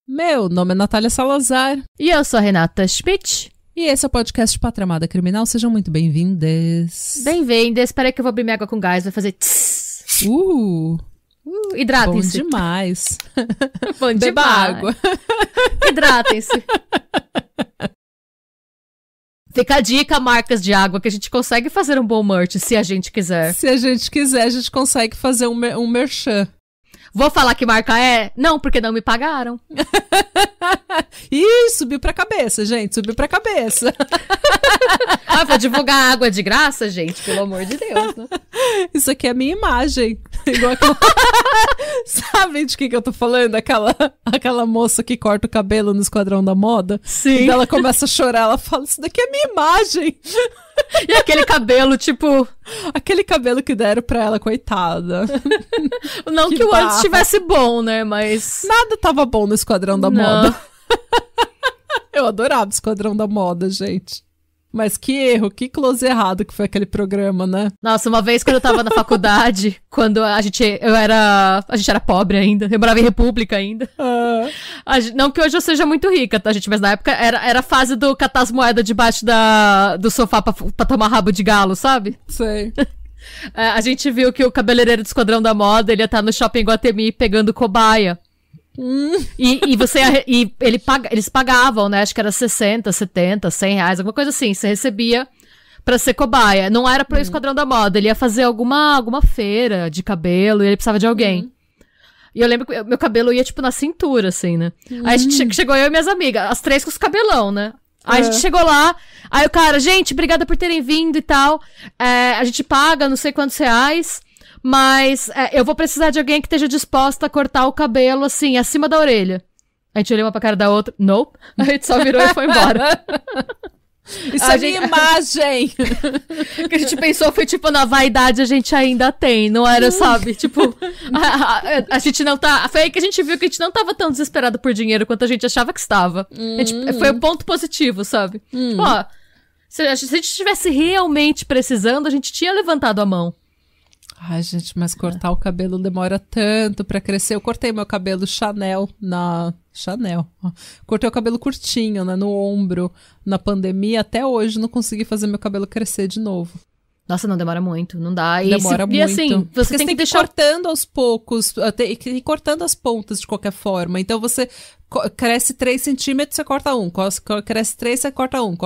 Meu nome é Natália Salazar. E eu sou a Renata Schmidt. E esse é o podcast Pátria Amada Criminal. Sejam muito bem-vindas. Bem-vindas. Espera aí que eu vou abrir minha água com gás. Vai fazer tss. Hidratem-se. Bom demais. Bom demais. Beba água. Hidratem-se. Fica a dica, marcas de água, que a gente consegue fazer um bom merch, se a gente quiser. Se a gente quiser, a gente consegue fazer um merchan. Vou falar que marca é? Não, porque não me pagaram. Ih, subiu pra cabeça, gente. Subiu pra cabeça. Vou divulgar água de graça, gente? Pelo amor de Deus, né? Isso aqui é a minha imagem. Igual aquela... Sabe de que eu tô falando? Aquela moça que corta o cabelo no Esquadrão da Moda. Sim. E ela começa a chorar. Ela fala, isso daqui é a minha imagem. E aquele cabelo, tipo... Aquele cabelo que deram pra ela, coitada. Não que o antes estivesse bom, né? Mas... Nada tava bom no Esquadrão da Moda. Eu adorava o Esquadrão da Moda, gente. Mas que erro, que close errado que foi aquele programa, né? Nossa, uma vez quando eu tava na faculdade, quando a gente era pobre ainda, eu morava em República ainda. Não que hoje eu seja muito rica, tá, gente? Mas na época era a fase do catar as moedas debaixo do sofá pra tomar rabo de galo, sabe? Sei. A gente viu que o cabeleireiro do Esquadrão da Moda, ele ia estar no shopping Guatemi pegando cobaia. E eles pagavam, né? Acho que era 60, 70, 100 reais, alguma coisa assim. Você recebia pra ser cobaia. Não era pro Esquadrão da Moda. Ele ia fazer alguma feira de cabelo e ele precisava de alguém. E eu lembro que meu cabelo ia, tipo, na cintura, assim, né? Aí a gente chegou, eu e minhas amigas, as três com os cabelão, né? Aí a gente chegou lá, aí o cara, gente, obrigada por terem vindo e tal. A gente paga não sei quantos reais. Mas eu vou precisar de alguém que esteja disposta a cortar o cabelo, assim, acima da orelha. A gente olhou uma pra cara da outra. Nope. A gente só virou e foi embora. Isso é minha imagem. O que a gente pensou foi, tipo, na vaidade a gente ainda tem. Não era, sabe? Tipo, a gente não tá... Foi aí que a gente viu que a gente não tava tão desesperado por dinheiro quanto a gente achava que estava. Foi um ponto positivo, sabe? Tipo, ó, se a gente estivesse realmente precisando, a gente tinha levantado a mão. Ai, gente, mas cortar o cabelo demora tanto pra crescer. Eu cortei meu cabelo Chanel. Cortei o cabelo curtinho, né, no ombro, na pandemia. Até hoje não consegui fazer meu cabelo crescer de novo. Nossa, não demora muito, não dá. Demora muito. E assim, você tem que deixar... cortando aos poucos, e cortando as pontas de qualquer forma. Então você cresce 3 centímetros, você corta um. Cresce 3, você corta um.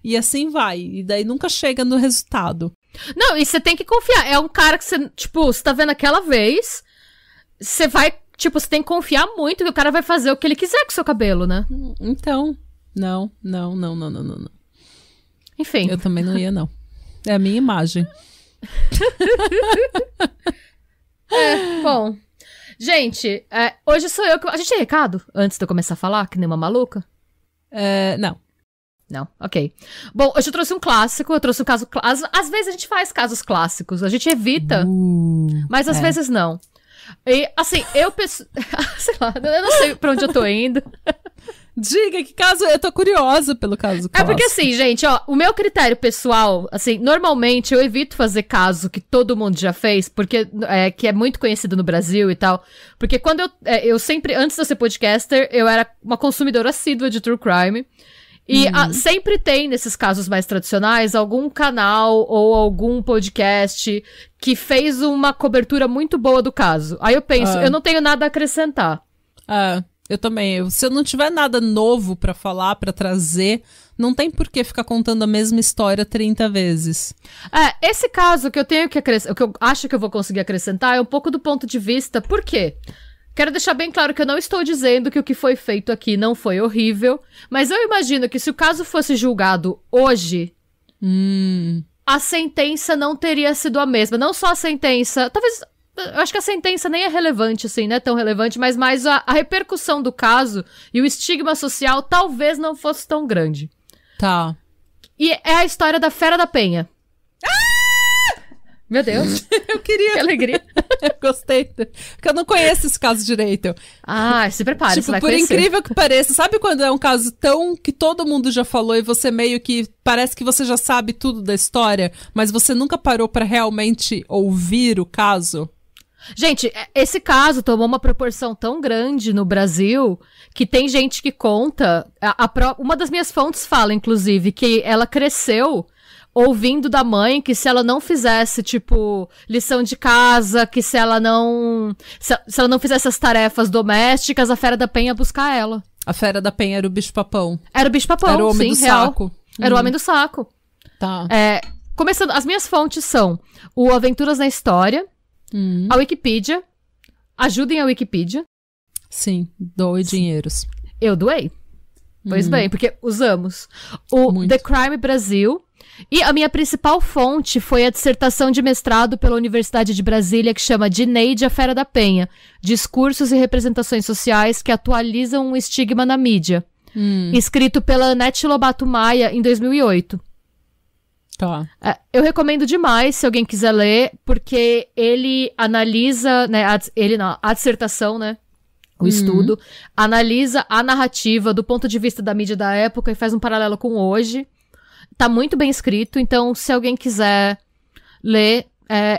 E assim vai. E daí nunca chega no resultado. Não, e você tem que confiar. É um cara que você, tipo, você tá vendo aquela vez, você vai, tipo, você tem que confiar muito que o cara vai fazer o que ele quiser com o seu cabelo, né? Então, não. Enfim. Eu também não ia, não. É a minha imagem. Bom. Gente, hoje sou eu que... A gente tem recado antes de eu começar a falar, que nem uma maluca? Não. Não, ok. Bom, hoje eu trouxe um clássico, eu trouxe um caso... Às vezes a gente faz casos clássicos, a gente evita, mas às vezes não. E, assim, sei lá, eu não sei pra onde eu tô indo. Diga, que caso... Eu tô curiosa pelo caso clássico. Porque assim, gente, ó, o meu critério pessoal, assim, normalmente eu evito fazer caso que todo mundo já fez, porque que é muito conhecido no Brasil e tal. Porque quando eu sempre, antes de eu ser podcaster, eu era uma consumidora assídua de true crime. E sempre tem, nesses casos mais tradicionais, algum canal ou algum podcast que fez uma cobertura muito boa do caso. Aí eu penso, eu não tenho nada a acrescentar. Eu também. Se eu não tiver nada novo pra falar, pra trazer, não tem por que ficar contando a mesma história 30 vezes. Esse caso que eu tenho que acrescentar, o que eu acho que eu vou conseguir acrescentar é um pouco do ponto de vista, por quê? Quero deixar bem claro que eu não estou dizendo que o que foi feito aqui não foi horrível, mas eu imagino que se o caso fosse julgado hoje, a sentença não teria sido a mesma. Não só a sentença, talvez... Eu acho que a sentença nem é relevante, assim, não é tão relevante, mas mais a repercussão do caso e o estigma social talvez não fosse tão grande. Tá. E é a história da Fera da Penha. Meu Deus. Eu queria. Que alegria. Eu gostei. Porque eu não conheço esse caso direito. Se prepare, tipo, você vai por conhecer. incrível que pareça, sabe quando é um caso tão que todo mundo já falou e você meio que parece que você já sabe tudo da história, mas você nunca parou pra realmente ouvir o caso? Gente, esse caso tomou uma proporção tão grande no Brasil que tem gente que conta. Uma das minhas fontes fala, inclusive, que ela cresceu ouvindo da mãe que se ela não fizesse, tipo, lição de casa, que se ela não fizesse as tarefas domésticas, a Fera da Penha ia buscar ela. A Fera da Penha era o bicho-papão. Era o bicho-papão, Era o homem sim, do real. saco. Era o homem do saco. Tá. Começando, as minhas fontes são o Aventuras na História, a Wikipedia. Ajudem a Wikipedia. Sim, doe dinheiros. Eu doei. Pois bem, porque usamos. O Muito. The Crime Brasil. E a minha principal fonte foi a dissertação de mestrado pela Universidade de Brasília, que chama Dineide, a Fera da Penha. Discursos e representações sociais que atualizam o estigma na mídia. Escrito pela Anete Lobato Maia em 2008. Tá. Eu recomendo demais, se alguém quiser ler, porque ele analisa, né, a dissertação, né, o estudo, analisa a narrativa do ponto de vista da mídia da época e faz um paralelo com hoje. Tá muito bem escrito, então se alguém quiser ler,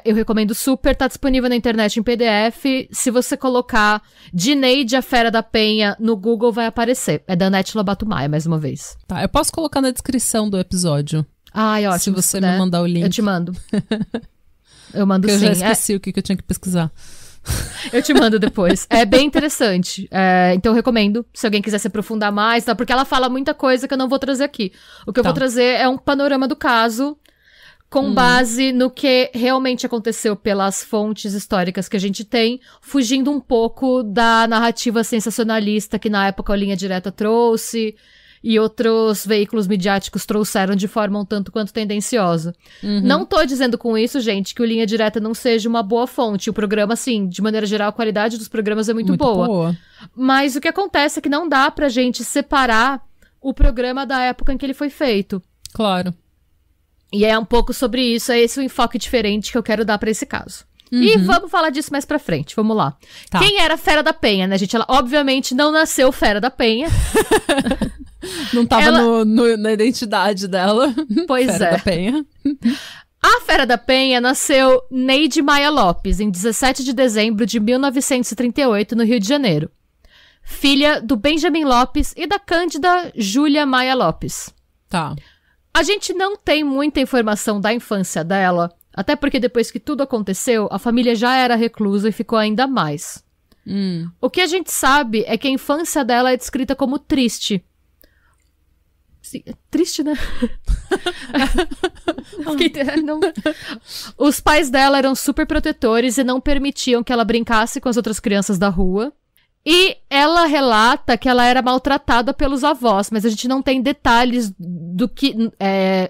eu recomendo super. Tá disponível na internet em PDF. Se você colocar Dineide, a Fera da Penha no Google, vai aparecer. É da Anete Lobato Maia, mais uma vez. Tá, eu posso colocar na descrição do episódio. Ai, ótimo. Se você me mandar o link. Eu te mando. Eu mando Porque sim. eu já esqueci o que eu tinha que pesquisar. Eu te mando depois. É bem interessante. Então eu recomendo, se alguém quiser se aprofundar mais, tá? Porque ela fala muita coisa que eu não vou trazer aqui. O que eu vou trazer é um panorama do caso com base no que realmente aconteceu pelas fontes históricas que a gente tem, fugindo um pouco da narrativa sensacionalista que na época o Linha Direta trouxe e outros veículos midiáticos trouxeram de forma um tanto quanto tendenciosa. Não tô dizendo com isso, gente, que o Linha Direta não seja uma boa fonte. O programa, assim, de maneira geral, a qualidade dos programas é muito boa. Mas o que acontece é que não dá pra gente separar o programa da época em que ele foi feito. Claro. E é um pouco sobre isso, é esse o enfoque diferente que eu quero dar pra esse caso. E vamos falar disso mais pra frente, vamos lá. Tá. Quem era Fera da Penha, né, gente? Ela, obviamente, não nasceu Fera da Penha. Não tava na identidade dela. Pois Fera da Penha. A Fera da Penha nasceu Neide Maia Lopes, em 17 de dezembro de 1938, no Rio de Janeiro. Filha do Benjamin Lopes e da Cândida Júlia Maia Lopes. Tá. A gente não tem muita informação da infância dela, até porque depois que tudo aconteceu, a família já era reclusa e ficou ainda mais. O que a gente sabe é que a infância dela é descrita como triste. Sim, triste, né? Não. Os pais dela eram super protetores e não permitiam que ela brincasse com as outras crianças da rua. E ela relata que ela era maltratada pelos avós, mas a gente não tem detalhes do que,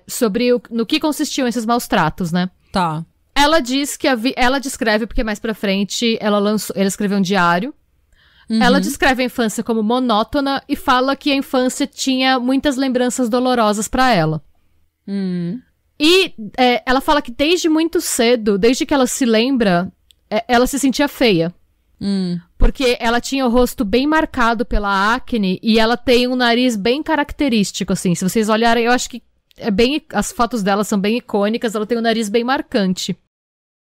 sobre no que consistiam esses maus tratos, né? Tá. Ela diz que ela descreve, porque mais pra frente ela escreveu um diário. Ela descreve a infância como monótona e fala que a infância tinha muitas lembranças dolorosas pra ela. E ela fala que desde muito cedo, desde que ela se lembra, ela se sentia feia. Porque ela tinha o rosto bem marcado pela acne e ela tem um nariz bem característico, assim. Se vocês olharem, eu acho que as fotos dela são bem icônicas, ela tem um nariz bem marcante.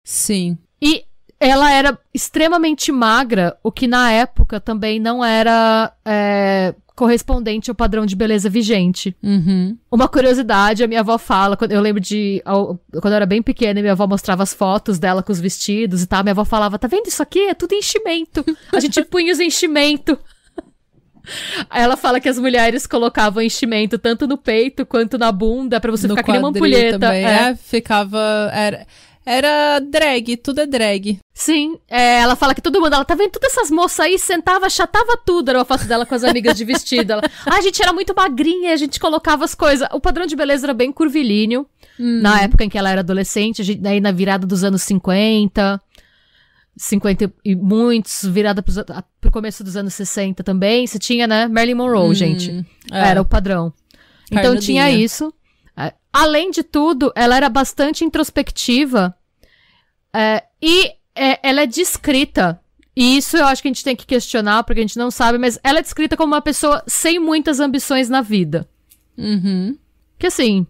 Sim. E ela era extremamente magra, o que na época também não era correspondente ao padrão de beleza vigente. Uma curiosidade, a minha avó fala, eu lembro quando eu era bem pequena, minha avó mostrava as fotos dela com os vestidos e tal, minha avó falava, tá vendo isso aqui? É tudo enchimento. A gente punha os enchimento. Aí ela fala que as mulheres colocavam enchimento tanto no peito quanto na bunda pra você ficar que nem uma ampulheta. Também, ficava... Era drag, tudo é drag. Sim, ela fala que todo mundo, ela tá vendo todas essas moças aí, sentava, achatava tudo, era uma foto dela com as amigas de vestido. Ela, a gente era muito magrinha, a gente colocava as coisas. O padrão de beleza era bem curvilíneo, na época em que ela era adolescente, aí na virada dos anos 50 e muitos, virada pro começo dos anos 60 também, você tinha, né, Marilyn Monroe, gente. Era o padrão. Então tinha isso. Além de tudo, ela era bastante introspectiva ela é descrita, e isso eu acho que a gente tem que questionar, porque a gente não sabe, mas ela é descrita como uma pessoa sem muitas ambições na vida. Que assim,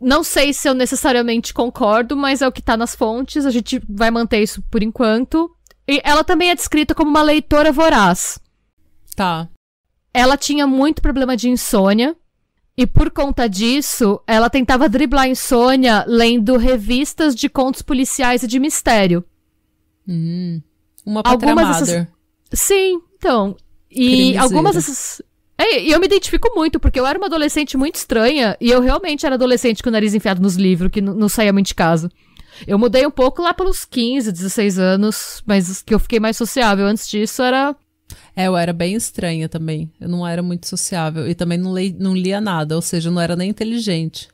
não sei se eu necessariamente concordo, mas é o que tá nas fontes, a gente vai manter isso por enquanto. E ela também é descrita como uma leitora voraz. Tá. Ela tinha muito problema de insônia, e por conta disso, ela tentava driblar a insônia lendo revistas de contos policiais e de mistério. Uma Pátria Mother. Sim, então. E algumas dessas... E eu me identifico muito, porque eu era uma adolescente muito estranha, e eu realmente era adolescente com o nariz enfiado nos livros, que não saía muito de casa. Eu mudei um pouco lá pelos 15, 16 anos, mas que eu fiquei mais sociável. Antes disso era... eu era bem estranha também. Eu não era muito sociável. E também não lia nada, ou seja, eu não era nem inteligente.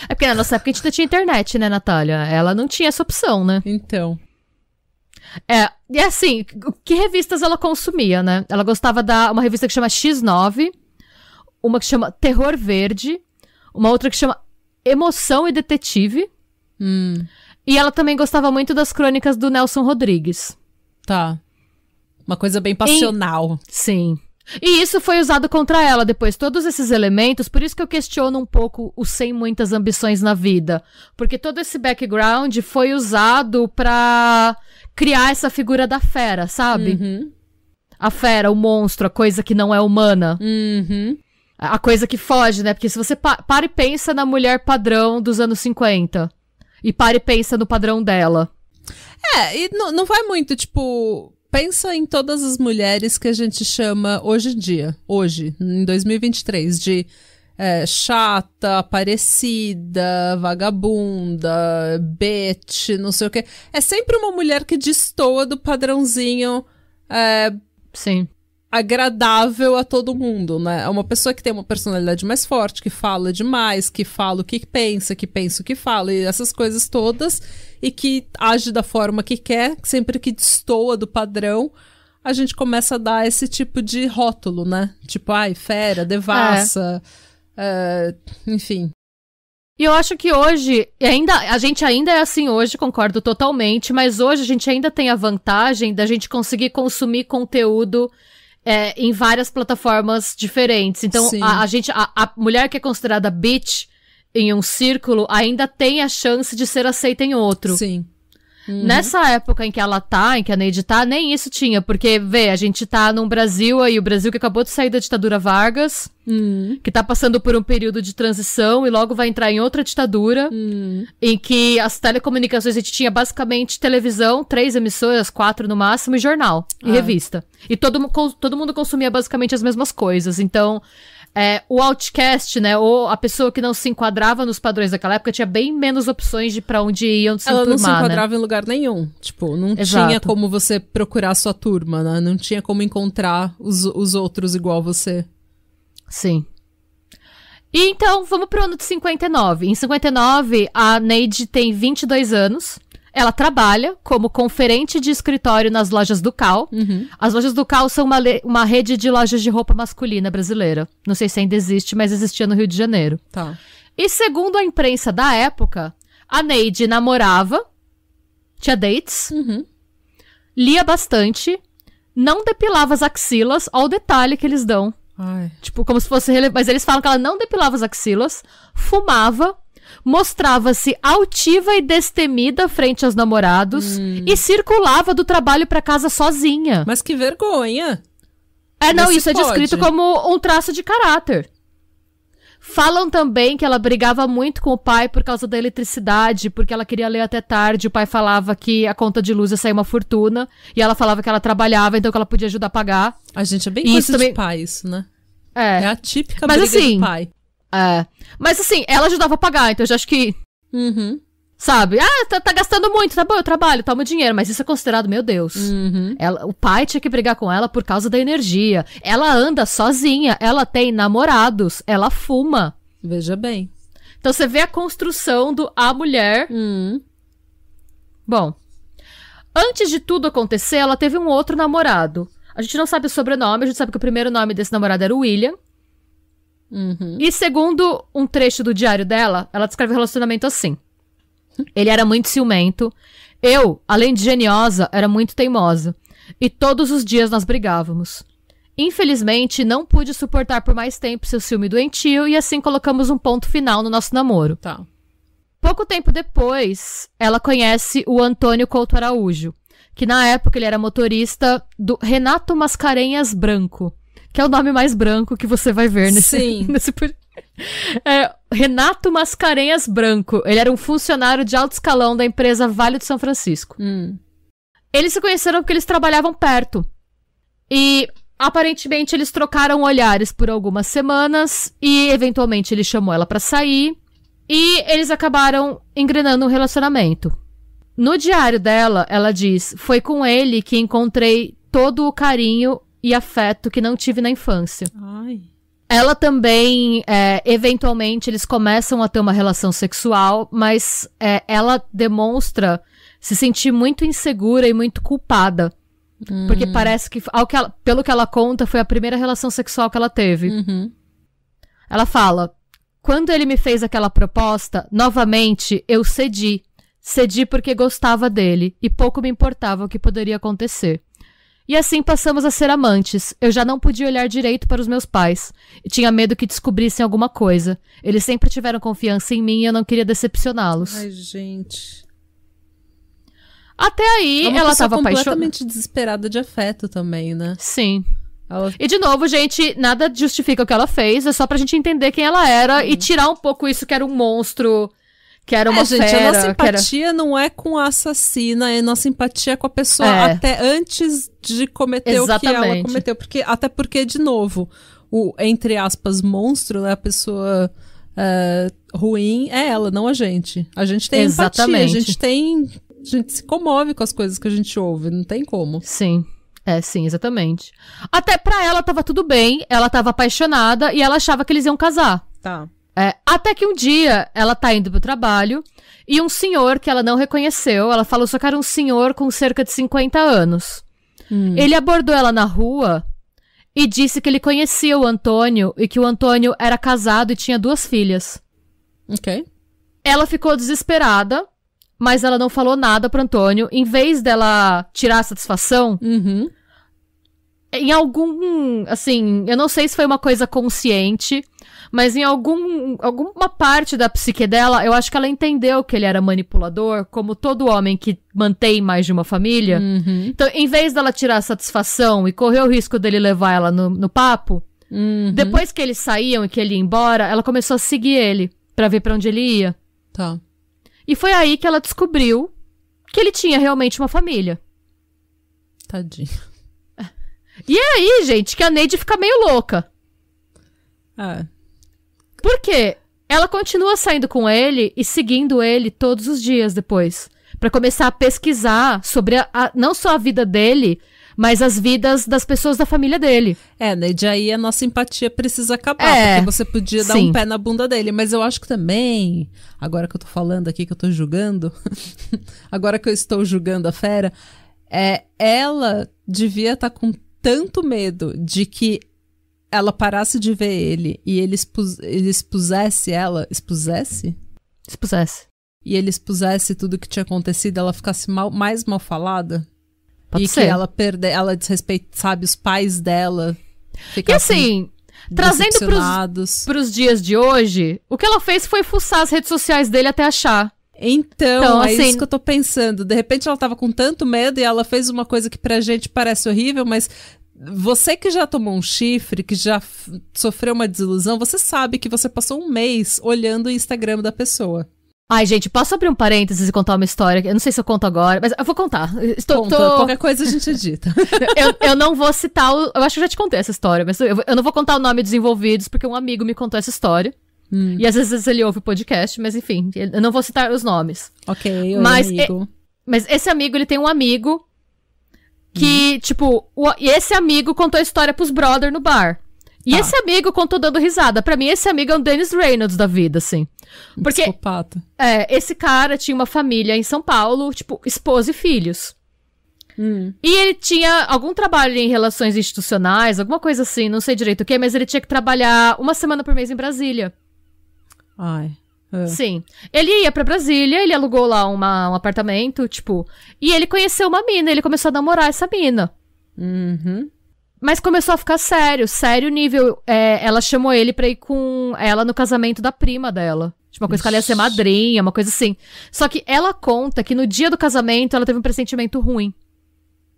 É porque na nossa época a gente ainda tinha internet, né, Natália? Ela não tinha essa opção, né? Então. E assim, que revistas ela consumia, né? Ela gostava uma revista que chama X9, uma que chama Terror Verde, uma outra que chama Emoção e Detetive. E ela também gostava muito das crônicas do Nelson Rodrigues. Tá. Uma coisa bem passional. Sim. E isso foi usado contra ela depois. Todos esses elementos, por isso que eu questiono um pouco o sem muitas ambições na vida. Porque todo esse background foi usado pra criar essa figura da fera, sabe? A fera, o monstro, a coisa que não é humana. A coisa que foge, né? Porque se você para e pensa na mulher padrão dos anos 50... E para e pensa no padrão dela. E não vai muito, tipo... Pensa em todas as mulheres que a gente chama hoje em dia, em 2023, de chata, parecida, vagabunda, bitch, não sei o quê. É sempre uma mulher que destoa do padrãozinho... Sim. Agradável a todo mundo, né? É uma pessoa que tem uma personalidade mais forte, que fala demais, que fala o que pensa o que fala, e essas coisas todas, e que age da forma que quer, sempre que destoa do padrão, a gente começa a dar esse tipo de rótulo, né? Tipo, fera, devassa, enfim. E eu acho que hoje, a gente ainda é assim hoje, concordo totalmente, mas hoje a gente ainda tem a vantagem da gente conseguir consumir conteúdo em várias plataformas diferentes. Então, a mulher que é considerada bitch em um círculo ainda tem a chance de ser aceita em outro. Sim. Nessa época em que em que a Neide tá, nem isso tinha. Porque, a gente tá num Brasil aí, o Brasil que acabou de sair da ditadura Vargas, que tá passando por um período de transição e logo vai entrar em outra ditadura, em que as telecomunicações, a gente tinha basicamente televisão, 3 emissoras, 4 no máximo, e jornal, e revista. E todo mundo consumia basicamente as mesmas coisas. Então... o outcast, né, ou a pessoa que não se enquadrava nos padrões daquela época tinha bem menos opções de pra onde iam se enturmar, ela não se enquadrava em lugar nenhum. Tipo, não tinha como você procurar a sua turma, né? Não tinha como encontrar os outros igual você. Sim. E então, vamos pro ano de 59. Em 59, a Neide tem 22 anos. Ela trabalha como conferente de escritório nas lojas do Cal. As lojas do Cal são uma rede de lojas de roupa masculina brasileira. Não sei se ainda existe, mas existia no Rio de Janeiro. Tá. E segundo a imprensa da época, a Neide namorava, tinha dates, lia bastante, não depilava as axilas, olha o detalhe que eles dão. Tipo, como se fosse... Mas eles falam que ela não depilava as axilas, fumava, mostrava-se altiva e destemida frente aos namorados e circulava do trabalho pra casa sozinha. Mas que vergonha! Isso é descrito como um traço de caráter. Falam também que ela brigava muito com o pai por causa da eletricidade, porque ela queria ler até tarde, o pai falava que a conta de luz ia sair uma fortuna, e ela falava que ela trabalhava, então que ela podia ajudar a pagar. A gente é bem coisa de pai isso, né? É a típica briga de pai. Mas assim, ela ajudava a pagar, então eu já acho que... Sabe? Tá gastando muito, tá bom, eu trabalho, toma o dinheiro, mas isso é considerado, meu Deus. O pai tinha que brigar com ela por causa da energia. Ela anda sozinha, ela tem namorados, ela fuma. Veja bem. Então você vê a construção a mulher. Bom, antes de tudo acontecer, ela teve um outro namorado. A gente não sabe o sobrenome, a gente sabe que o primeiro nome desse namorado era o William. E segundo um trecho do diário dela, ela descreve o relacionamento assim. Ele era muito ciumento. Eu, além de geniosa, era muito teimosa. E todos os dias nós brigávamos. Infelizmente, não pude suportar por mais tempo seu ciúme doentio e assim colocamos um ponto final no nosso namoro. Tá. Pouco tempo depois, ela conhece o Antônio Couto Araújo, que na época ele era motorista do Renato Mascarenhas Branco, que é o nome mais branco que você vai ver Sim. Renato Mascarenhas Branco. Ele era um funcionário de alto escalão da empresa Vale de São Francisco. Eles se conheceram porque eles trabalhavam perto. E, aparentemente, eles trocaram olhares por algumas semanas e, eventualmente, ele chamou ela pra sair. E eles acabaram engrenando um relacionamento. No diário dela, ela diz: foi com ele que encontrei todo o carinho e afeto que não tive na infância. Ai. Ela também, eventualmente, eles começam a ter uma relação sexual, mas ela demonstra se sentir muito insegura e muito culpada. Porque parece que, pelo que ela conta, foi a primeira relação sexual que ela teve. Ela fala: quando ele me fez aquela proposta, novamente, eu cedi. Cedi porque gostava dele, e pouco me importava o que poderia acontecer. E assim passamos a ser amantes. Eu já não podia olhar direito para os meus pais. E tinha medo que descobrissem alguma coisa. Eles sempre tiveram confiança em mim e eu não queria decepcioná-los. Ai, gente. Até aí, ela estava apaixonada. Completamente desesperada de afeto também, né? Sim. E de novo, gente, nada justifica o que ela fez. É só pra gente entender quem ela era e tirar um pouco isso que era um monstro, que era uma gente, fera. A nossa empatia não é com a assassina, a nossa empatia é com a pessoa até antes de cometer o que ela cometeu. Até porque, de novo, o, entre aspas, monstro, né, a pessoa ruim é ela, não a gente. A gente tem empatia, a gente se comove com as coisas que a gente ouve, não tem como. Sim. Sim, exatamente. Até pra ela tava tudo bem, ela tava apaixonada e ela achava que eles iam casar. Tá. Até que um dia ela tá indo pro trabalho e um senhor que ela não reconheceu, ela falou só que era um senhor com cerca de 50 anos. Ele abordou ela na rua e disse que ele conhecia o Antônio e que o Antônio era casado e tinha 2 filhas. Ok. Ela ficou desesperada, mas ela não falou nada pro Antônio. Em vez dela tirar a satisfação, em algum, assim, eu não sei se foi uma coisa consciente, mas em alguma parte da psique dela, eu acho que ela entendeu que ele era manipulador, como todo homem que mantém mais de uma família. Então, em vez dela tirar a satisfação e correr o risco dele levar ela no papo, depois que eles saíam e que ele ia embora, ela começou a seguir ele, pra ver pra onde ele ia. Tá. E foi aí que ela descobriu que ele tinha realmente uma família. Tadinho. E é aí, gente, que a Neide fica meio louca. Por quê? Ela continua saindo com ele e seguindo ele todos os dias depois. Pra começar a pesquisar sobre não só a vida dele, mas as vidas das pessoas da família dele. Neide, aí a nossa empatia precisa acabar, porque você podia dar um pé na bunda dele, mas eu acho que também, agora que eu tô falando aqui, que eu tô julgando, agora que eu estou julgando a fera, ela devia estar com tanto medo de que ela parasse de ver ele e ele expusesse ela, expusesse? E ele expusesse tudo que tinha acontecido, ela ficasse mais mal falada? Pode e ser. Que ela desrespeita, sabe, os pais dela. E assim, trazendo pros dias de hoje, o que ela fez foi fuçar as redes sociais dele até achar. Então assim, isso que eu tô pensando. De repente ela tava com tanto medo e ela fez uma coisa que pra gente parece horrível, mas você que já tomou um chifre, que já sofreu uma desilusão, você sabe que você passou um mês olhando o Instagram da pessoa. Ai, gente, posso abrir um parênteses e contar uma história? Eu não sei se eu conto agora, mas eu vou contar. Qualquer coisa a gente edita. eu não vou citar eu acho que eu já te contei essa história, mas eu não vou contar o nome dos envolvidos, porque um amigo me contou essa história. E às vezes ele ouve o podcast, mas enfim, eu não vou citar os nomes. Ok, amigo. Mas esse amigo, ele tem um amigo que, tipo, e esse amigo contou a história pros brother no bar. E esse amigo contou dando risada. Pra mim, esse amigo é um Dennis Reynolds da vida, assim. Porque psicopata. Esse cara tinha uma família em São Paulo, tipo, esposa e filhos. E ele tinha algum trabalho em relações institucionais, alguma coisa assim, não sei direito o que, mas ele tinha que trabalhar 1 semana por mês em Brasília. Ai. Sim. Ele ia pra Brasília, ele alugou lá um apartamento, tipo, e ele conheceu uma mina, ele começou a namorar essa mina. Mas começou a ficar sério nível. Ela chamou ele pra ir com ela no casamento da prima dela. Tipo, uma coisa que ela ia ser madrinha, uma coisa assim. Só que ela conta que no dia do casamento ela teve um pressentimento ruim.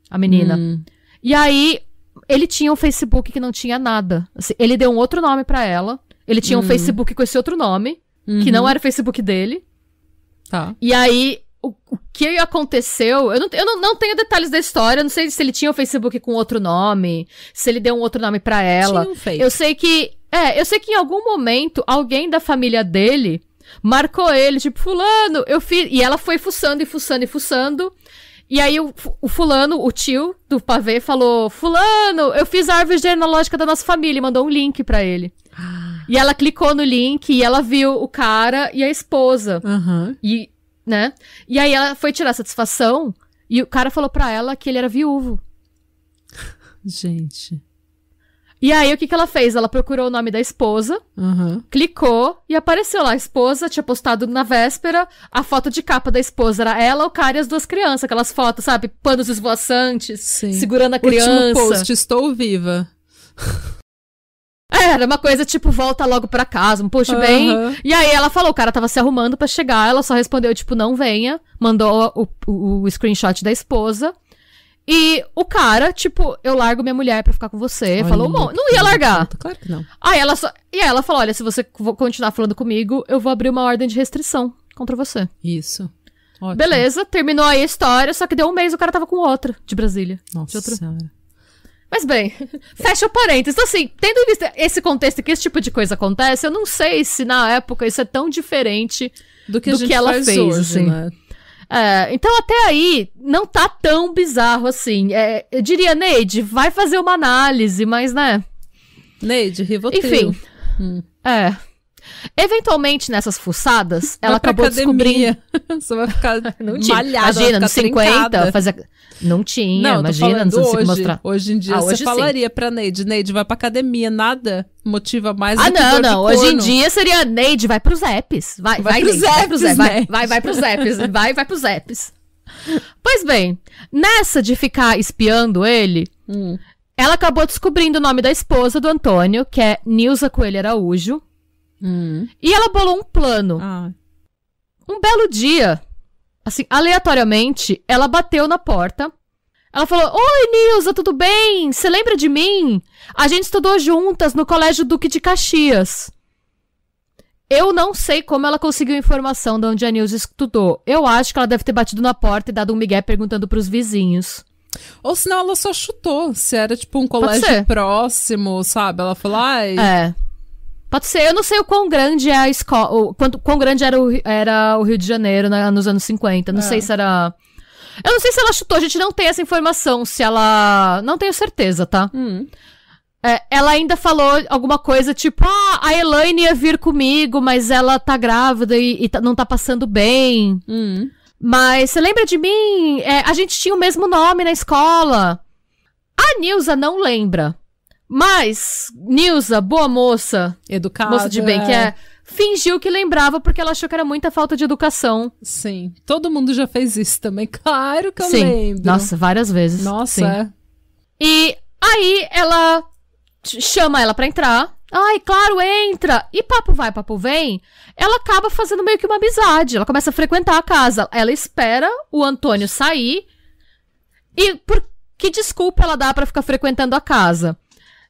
A menina. E aí, ele tinha um Facebook que não tinha nada. Assim, ele deu um outro nome pra ela. Ele tinha um Facebook com esse outro nome, que não era o Facebook dele. Tá. E aí, o que aconteceu... Eu não tenho detalhes da história. Eu não sei se ele tinha o Facebook com outro nome, se ele deu um outro nome pra ela. Tinha um fake. Eu sei que em algum momento, alguém da família dele marcou ele, tipo, fulano, eu fiz... E ela foi fuçando e fuçando e fuçando. E aí o fulano, o tio do pavê, falou, fulano, eu fiz a árvore genealógica da nossa família, e mandou um link pra ele. E ela clicou no link e ela viu o cara e a esposa. E, né? E aí ela foi tirar satisfação e o cara falou pra ela que ele era viúvo. Gente. E aí, o que ela fez? Ela procurou o nome da esposa, clicou e apareceu lá. A esposa tinha postado na véspera, a foto de capa da esposa era ela, o cara e as 2 crianças. Aquelas fotos, sabe? Panos esvoaçantes, segurando a criança. Último post, estou viva. Era uma coisa tipo, volta logo pra casa, um post bem... E aí ela falou, o cara tava se arrumando pra chegar, ela só respondeu, tipo, não venha. Mandou o screenshot da esposa. E o cara, tipo, eu largo minha mulher pra ficar com você. Olha, falou, não ia largar. Claro que não. Aí ela falou, olha, se você continuar falando comigo, eu vou abrir uma ordem de restrição contra você. Isso. Ótimo. Beleza, terminou aí a história, só que deu um mês o cara tava com outra, de Brasília. Nossa senhora. Mas bem, fecha o parênteses. Então assim, tendo visto esse contexto que esse tipo de coisa acontece, eu não sei se na época isso é tão diferente do que ela faz fez, hoje, assim. né? Então até aí não tá tão bizarro assim. Eu diria, Neide, vai fazer uma análise, mas né? Neide, Rivotril. Enfim. Eventualmente nessas fuçadas, ela acabou descobrindo. Você vai ficar malhada. Imagina, nos 50, não tinha, não, imagina, não sei hoje, mostrar. Hoje em dia hoje você falaria pra Neide, vai pra academia, nada motiva mais do que não, dor de hoje em corno. dia seria Neide, vai pros apps. Vai pros apps, vai pros apps, vai pros apps. Pois bem, nessa de ficar espiando ele, ela acabou descobrindo o nome da esposa do Antônio, que é Nilza Coelho Araújo, e ela bolou um plano. Um belo dia, assim, aleatoriamente, ela bateu na porta. Ela falou, oi, Nilza, tudo bem? Você lembra de mim? A gente estudou juntas no Colégio Duque de Caxias. Eu não sei como ela conseguiu informação de onde a Nilza estudou. Eu acho que ela deve ter batido na porta e dado um migué perguntando pros vizinhos. Ou senão ela só chutou. Se era, tipo, um colégio próximo, sabe? Ela falou, Pode ser. Eu não sei o quão grande é a escola, quão grande era o Rio de Janeiro nos anos 50. Não sei se era... Eu não sei se ela chutou, a gente não tem essa informação, se ela... Não tenho certeza, tá? Ela ainda falou alguma coisa tipo, a Elaine ia vir comigo, mas ela tá grávida e não tá passando bem. Mas você lembra de mim? A gente tinha o mesmo nome na escola. A Nilza não lembra. Mas, Nilza, boa moça, educada, moça de bem, fingiu que lembrava porque ela achou que era muita falta de educação. Sim, todo mundo já fez isso também, claro que eu lembro. Nossa, várias vezes. Nossa, E aí ela chama ela pra entrar. Ai, claro, entra. E papo vai, papo vem. Ela acaba fazendo meio que uma amizade. Ela começa a frequentar a casa. Ela espera o Antônio sair. E que desculpa ela dá pra ficar frequentando a casa?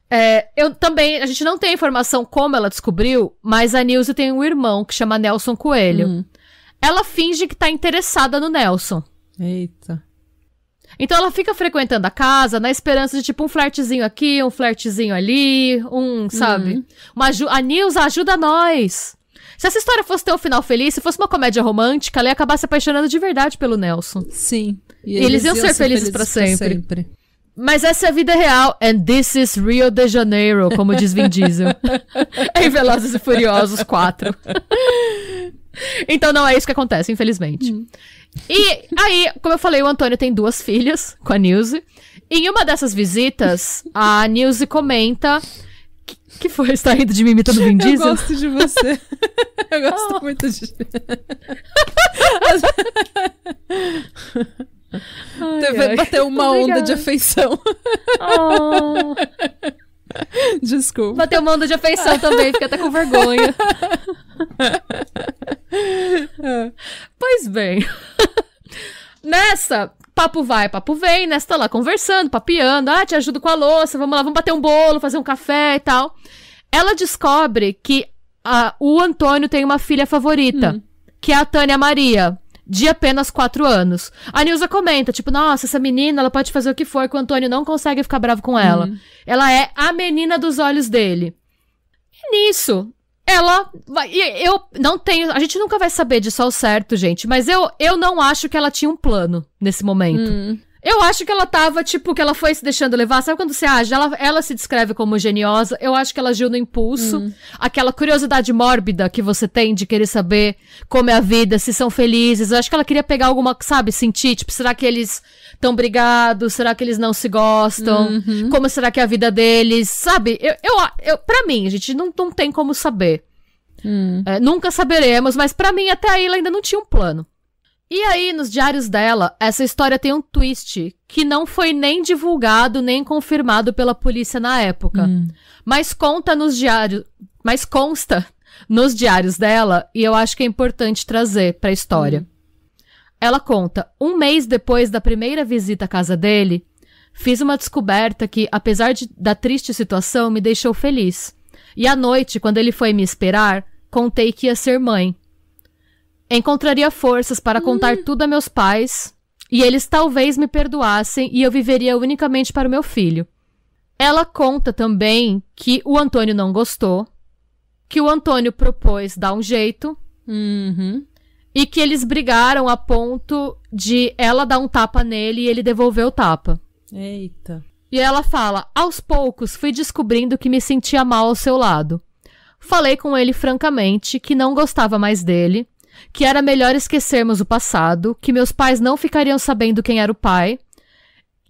A gente não tem informação como ela descobriu, mas a Nilza tem um irmão que chama Nelson Coelho. Ela finge que tá interessada no Nelson. Eita. Então ela fica frequentando a casa na esperança de tipo um flertezinho aqui, um flertezinho ali, sabe? A Nilza ajuda nós. Se essa história fosse ter um final feliz, se fosse uma comédia romântica, ela ia acabar se apaixonando de verdade pelo Nelson. Sim. E eles iam ser felizes pra sempre. Mas essa é a vida real. And this is Rio de Janeiro, como diz Vin Diesel. Em Velozes e Furiosos 4. Então não é isso que acontece, infelizmente. E aí, como eu falei, o Antônio tem 2 filhas com a Nilce. E em uma dessas visitas, a Nilce comenta... Que foi? Você tá rindo de mim imitando o Vin Diesel? Eu gosto de você. Eu gosto muito de... Bateu uma onda de afeição. Desculpa. Bateu uma onda de afeição também, fiquei até com vergonha. Pois bem. Nessa, papo vai, papo vem, Nessa tá lá conversando, papeando. Te ajudo com a louça, vamos lá, vamos bater um bolo, fazer um café e tal. Ela descobre que o Antônio tem uma filha favorita, que é a Tânia Maria, de apenas 4 anos. A Nilza comenta, tipo, nossa, essa menina, ela pode fazer o que for, que o Antônio não consegue ficar bravo com ela. Ela é a menina dos olhos dele. E nisso, ela vai... Eu não tenho... A gente nunca vai saber disso ao certo, gente, mas eu não acho que ela tinha um plano nesse momento. Eu acho que ela tava, tipo, que ela foi se deixando levar. Sabe quando você age? Ela se descreve como geniosa. Eu acho que ela agiu no impulso. Aquela curiosidade mórbida que você tem de querer saber como é a vida, se são felizes. Eu acho que ela queria pegar alguma, sabe, sentir, tipo, será que eles estão brigados? Será que eles não se gostam? Como será que é a vida deles? Sabe? Pra mim, a gente não tem como saber. Nunca saberemos, mas pra mim, até aí, ela ainda não tinha um plano. E aí, nos diários dela, essa história tem um twist que não foi nem divulgado, nem confirmado pela polícia na época. Mas consta nos diários dela, e eu acho que é importante trazer pra história. Ela conta, 1 mês depois da primeira visita à casa dele, fiz uma descoberta que, apesar da triste situação, me deixou feliz. E à noite, quando ele foi me esperar, contei que ia ser mãe. Encontraria forças para contar tudo a meus pais, e eles talvez me perdoassem e eu viveria unicamente para o meu filho. Ela conta também que o Antônio não gostou, que o Antônio propôs dar um jeito, e que eles brigaram a ponto de ela dar um tapa nele e ele devolver o tapa. Eita. E ela fala, aos poucos fui descobrindo que me sentia mal ao seu lado. Falei com ele francamente que não gostava mais dele, que era melhor esquecermos o passado, que meus pais não ficariam sabendo quem era o pai,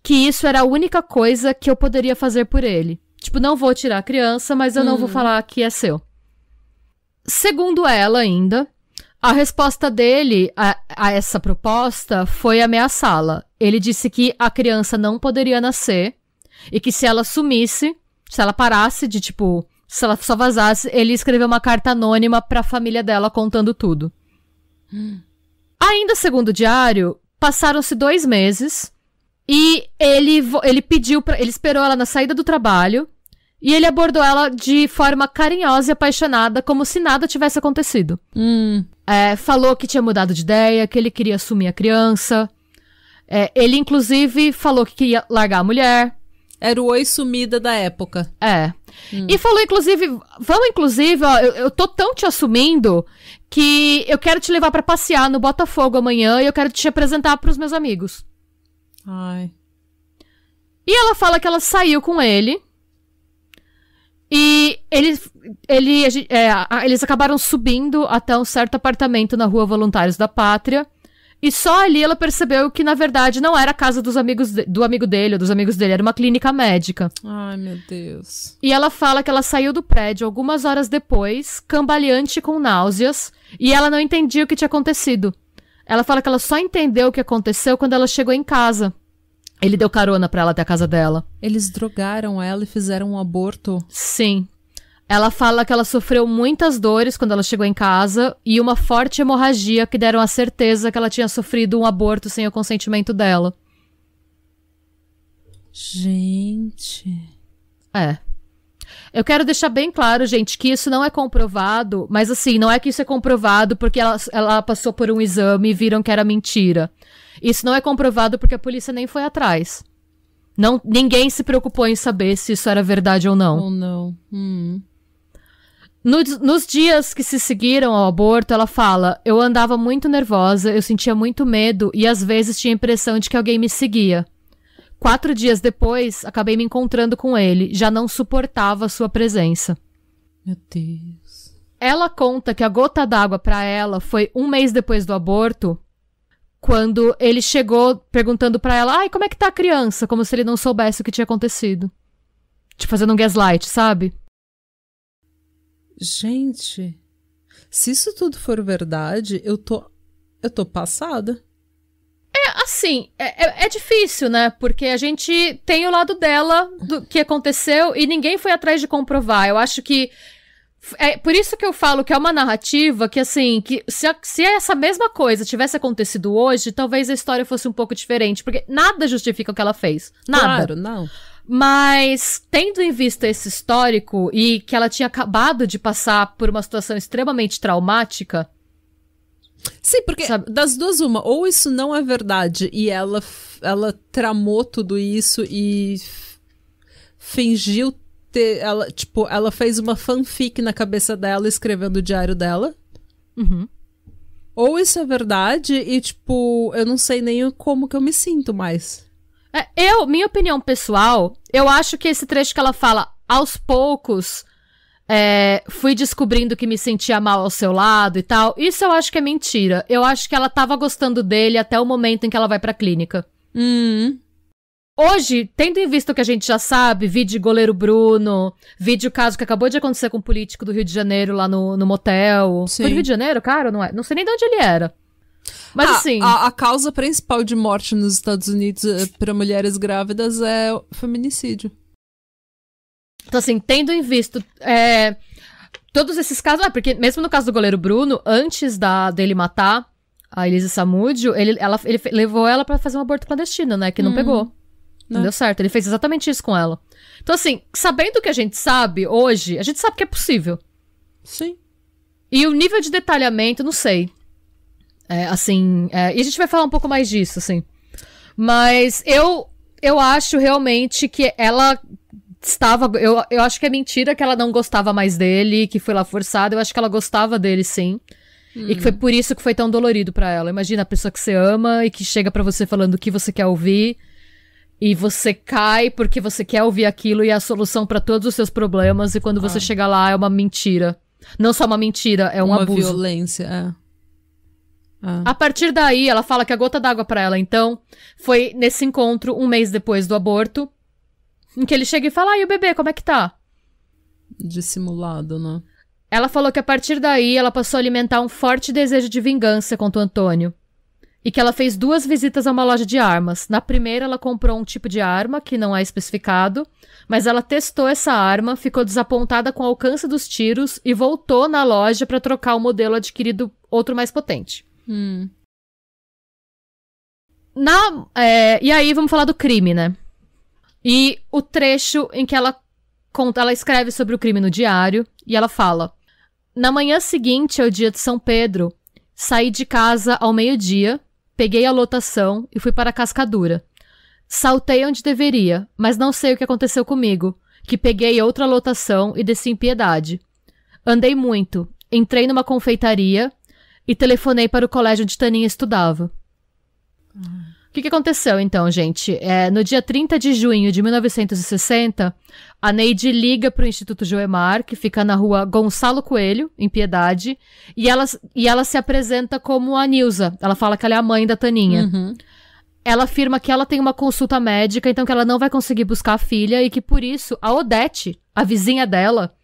que isso era a única coisa que eu poderia fazer por ele. Tipo, não vou tirar a criança, mas eu não vou falar que é seu. Segundo ela ainda, a resposta dele a essa proposta foi ameaçá-la. Ele disse que a criança não poderia nascer e que se ela sumisse, se ela parasse de, tipo, se ela só vazasse, ele escreveu uma carta anônima pra família dela contando tudo. Ainda segundo o diário, passaram-se 2 meses e ele pediu ele esperou ela na saída do trabalho e ele abordou ela de forma carinhosa e apaixonada, como se nada tivesse acontecido. Falou que tinha mudado de ideia, que ele queria assumir a criança. Ele, inclusive, falou que queria largar a mulher. Era o oi sumida da época. E falou, inclusive, ó, eu tô tão te assumindo que eu quero te levar pra passear no Botafogo amanhã e eu quero te apresentar pros meus amigos. Ai. E ela fala que ela saiu com ele e eles acabaram subindo até um certo apartamento na Rua Voluntários da Pátria. E só ali ela percebeu que, na verdade, não era a casa do amigo dele ou dos amigos dele, era uma clínica médica. Ai, meu Deus. E ela fala que ela saiu do prédio algumas horas depois, cambaleante com náuseas, e ela não entendia o que tinha acontecido. Ela fala que ela só entendeu o que aconteceu quando ela chegou em casa. Ele deu carona pra ela até a casa dela. Eles drogaram ela e fizeram um aborto? Sim. Ela fala que ela sofreu muitas dores quando ela chegou em casa e uma forte hemorragia que deram a certeza que ela tinha sofrido um aborto sem o consentimento dela. Gente. Eu quero deixar bem claro, gente, que isso não é comprovado, mas assim, não é que isso é comprovado porque ela passou por um exame e viram que era mentira. Isso não é comprovado porque a polícia nem foi atrás. Ninguém se preocupou em saber se isso era verdade ou não. Ou não. Nos dias que se seguiram ao aborto, ela fala, eu andava muito nervosa, eu sentia muito medo e às vezes tinha a impressão de que alguém me seguia. 4 dias depois, acabei me encontrando com ele, já não suportava a sua presença. Meu Deus. ela conta que a gota d'água pra ela foi 1 mês depois do aborto, quando ele chegou perguntando pra ela, ai, como é que tá a criança? Como se ele não soubesse o que tinha acontecido. Tipo, fazendo um gaslight, sabe? Gente, se isso tudo for verdade, eu tô passada. Assim, é difícil, né? Porque a gente tem o lado dela, do que aconteceu, e ninguém foi atrás de comprovar. Eu acho que é por isso que eu falo que é uma narrativa que, assim, que se essa mesma coisa tivesse acontecido hoje, talvez a história fosse um pouco diferente, porque nada justifica o que ela fez. Nada. Claro, não. Mas, tendo em vista esse histórico e que ela tinha acabado de passar por uma situação extremamente traumática... Sim, porque sabe? Das duas uma, ou isso não é verdade e ela tramou tudo isso e fingiu ter, ela fez uma fanfic na cabeça dela escrevendo o diário dela. Uhum. Ou isso é verdade e, tipo, eu não sei nem como que eu me sinto mais. Minha opinião pessoal, eu acho que esse trecho que ela fala, aos poucos... fui descobrindo que me sentia mal ao seu lado e tal. Isso eu acho que é mentira. Eu acho que ela tava gostando dele até o momento em que ela vai pra clínica. Hoje, tendo em vista o que a gente já sabe, vídeo goleiro Bruno, vídeo caso que acabou de acontecer com um político do Rio de Janeiro lá no motel. Sim. Foi do Rio de Janeiro, cara? Não é? Não sei nem de onde ele era. Mas assim... A causa principal de morte nos Estados Unidos para mulheres grávidas é o feminicídio. Então, assim, tendo em vista todos esses casos... porque mesmo no caso do goleiro Bruno, antes dele matar a Elise Samúdio, ele levou ela pra fazer um aborto clandestino, né? Que não pegou. Não deu certo. Ele fez exatamente isso com ela. Então, assim, sabendo o que a gente sabe hoje, a gente sabe que é possível. Sim. E o nível de detalhamento, não sei. E a gente vai falar um pouco mais disso, assim. Mas eu acho realmente que ela... Eu acho que é mentira que ela não gostava mais dele, que foi lá forçada. Eu acho que ela gostava dele, sim. E que foi por isso que foi tão dolorido pra ela. Imagina a pessoa que você ama e que chega pra você falando o que você quer ouvir. E você cai porque você quer ouvir aquilo e é a solução pra todos os seus problemas. E quando você chega lá, é uma mentira. Não só uma mentira, é um abuso. Uma violência, A partir daí, ela fala que a gota d'água pra ela, então, foi nesse encontro, 1 mês depois do aborto, em que ele chega e fala, e o bebê, como é que tá? Dissimulado, né? Ela falou que a partir daí, ela passou a alimentar um forte desejo de vingança contra o Antônio. E que ela fez 2 visitas a uma loja de armas. Na primeira, ela comprou um tipo de arma, que não é especificado, mas ela testou essa arma, ficou desapontada com o alcance dos tiros e voltou na loja pra trocar o modelo adquirido outro mais potente. E aí, vamos falar do crime, né? E o trecho em que ela escreve sobre o crime no diário, e ela fala: na manhã seguinte ao dia de São Pedro, saí de casa ao meio-dia, peguei a lotação e fui para a Cascadura. Saltei onde deveria, mas não sei o que aconteceu comigo, que peguei outra lotação e desci em Piedade. Andei muito, entrei numa confeitaria e telefonei para o colégio onde Taninha estudava. O que aconteceu, então, gente? No dia 30 de junho de 1960, a Neide liga para o Instituto Joemar, que fica na rua Gonçalo Coelho, em Piedade, e ela se apresenta como a Nilza. Ela fala que ela é a mãe da Taninha. Ela afirma que ela tem uma consulta médica, então que ela não vai conseguir buscar a filha, e que por isso a Odete, a vizinha dela,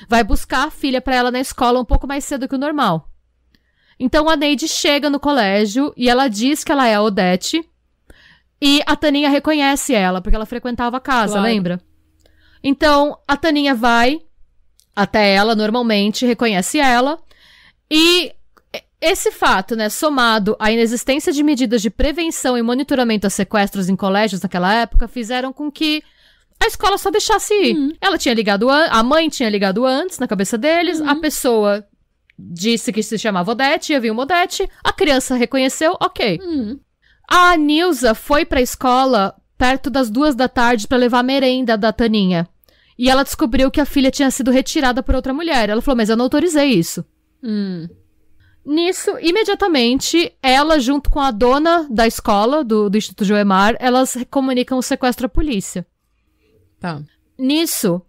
vai buscar a filha para ela na escola um pouco mais cedo que o normal. Então a Neide chega no colégio e ela diz que ela é a Odete, e a Taninha reconhece ela, porque ela frequentava a casa, claro. Lembra? Então, a Taninha vai até ela, normalmente, reconhece ela, e esse fato, né, somado à inexistência de medidas de prevenção e monitoramento a sequestros em colégios naquela época, fizeram com que a escola só deixasse ir. Ela tinha ligado a mãe tinha ligado antes, na cabeça deles, a pessoa disse que se chamava Odete, havia uma Odete, a criança reconheceu, ok. A Nilza foi pra escola perto das 2 da tarde pra levar a merenda da Taninha. E ela descobriu que a filha tinha sido retirada por outra mulher. Ela falou, mas eu não autorizei isso. Nisso, imediatamente, ela, junto com a dona da escola, do Instituto Joemar, elas comunicam o sequestro à polícia. Tá. Nisso,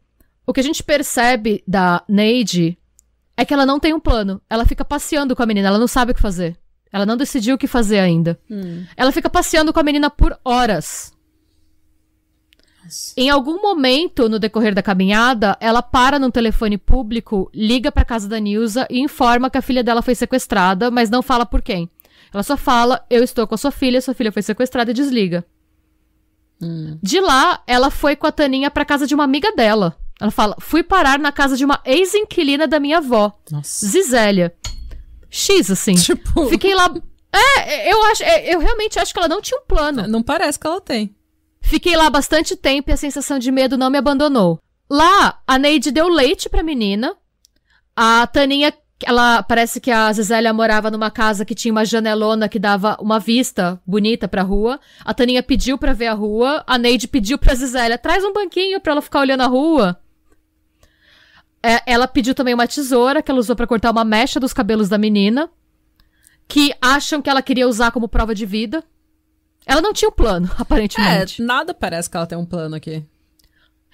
o que a gente percebe da Neide é que ela não tem um plano. Ela fica passeando com a menina, ela não sabe o que fazer. Ela não decidiu o que fazer ainda. Ela fica passeando com a menina por horas. Em algum momento, no decorrer da caminhada, ela para num telefone público, liga pra casa da Nilza e informa que a filha dela foi sequestrada, mas não fala por quem. Ela só fala, eu estou com a sua filha foi sequestrada e desliga. De lá, ela foi com a Taninha pra casa de uma amiga dela. Ela fala, fui parar na casa de uma ex-inquilina da minha avó, Zizélia. X, assim. Tipo... Fiquei lá... eu realmente acho que ela não tinha um plano. Não parece que ela tem. Fiquei lá bastante tempo e a sensação de medo não me abandonou. Lá, a Neide deu leite pra menina. A Taninha, parece que a Zizélia morava numa casa que tinha uma janelona que dava uma vista bonita pra rua. A Taninha pediu pra ver a rua. A Neide pediu pra Zizélia, traz um banquinho pra ela ficar olhando a rua. Ela pediu também uma tesoura que ela usou pra cortar uma mecha dos cabelos da menina. Que acham que ela queria usar como prova de vida. Ela não tinha um plano, aparentemente. Nada parece que ela tem um plano aqui.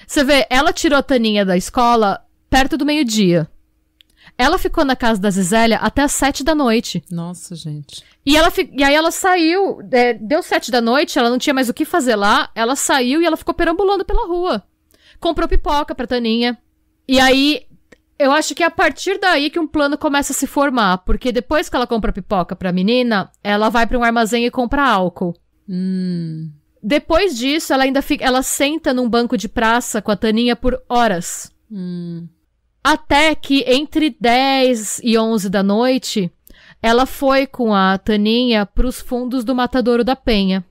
Você vê, ela tirou a Taninha da escola perto do meio-dia. Ela ficou na casa da Zizélia até as 7 da noite. Nossa, gente. E aí ela saiu, deu 7 da noite, ela não tinha mais o que fazer lá. Ela saiu e ela ficou perambulando pela rua. Comprou pipoca pra Taninha. E aí, eu acho que é a partir daí que um plano começa a se formar. Porque depois que ela compra pipoca pra menina, ela vai pra um armazém e compra álcool. Depois disso, ela senta num banco de praça com a Taninha por horas. Até que entre 10 e 11 da noite, ela foi com a Taninha pros fundos do Matadouro da Penha.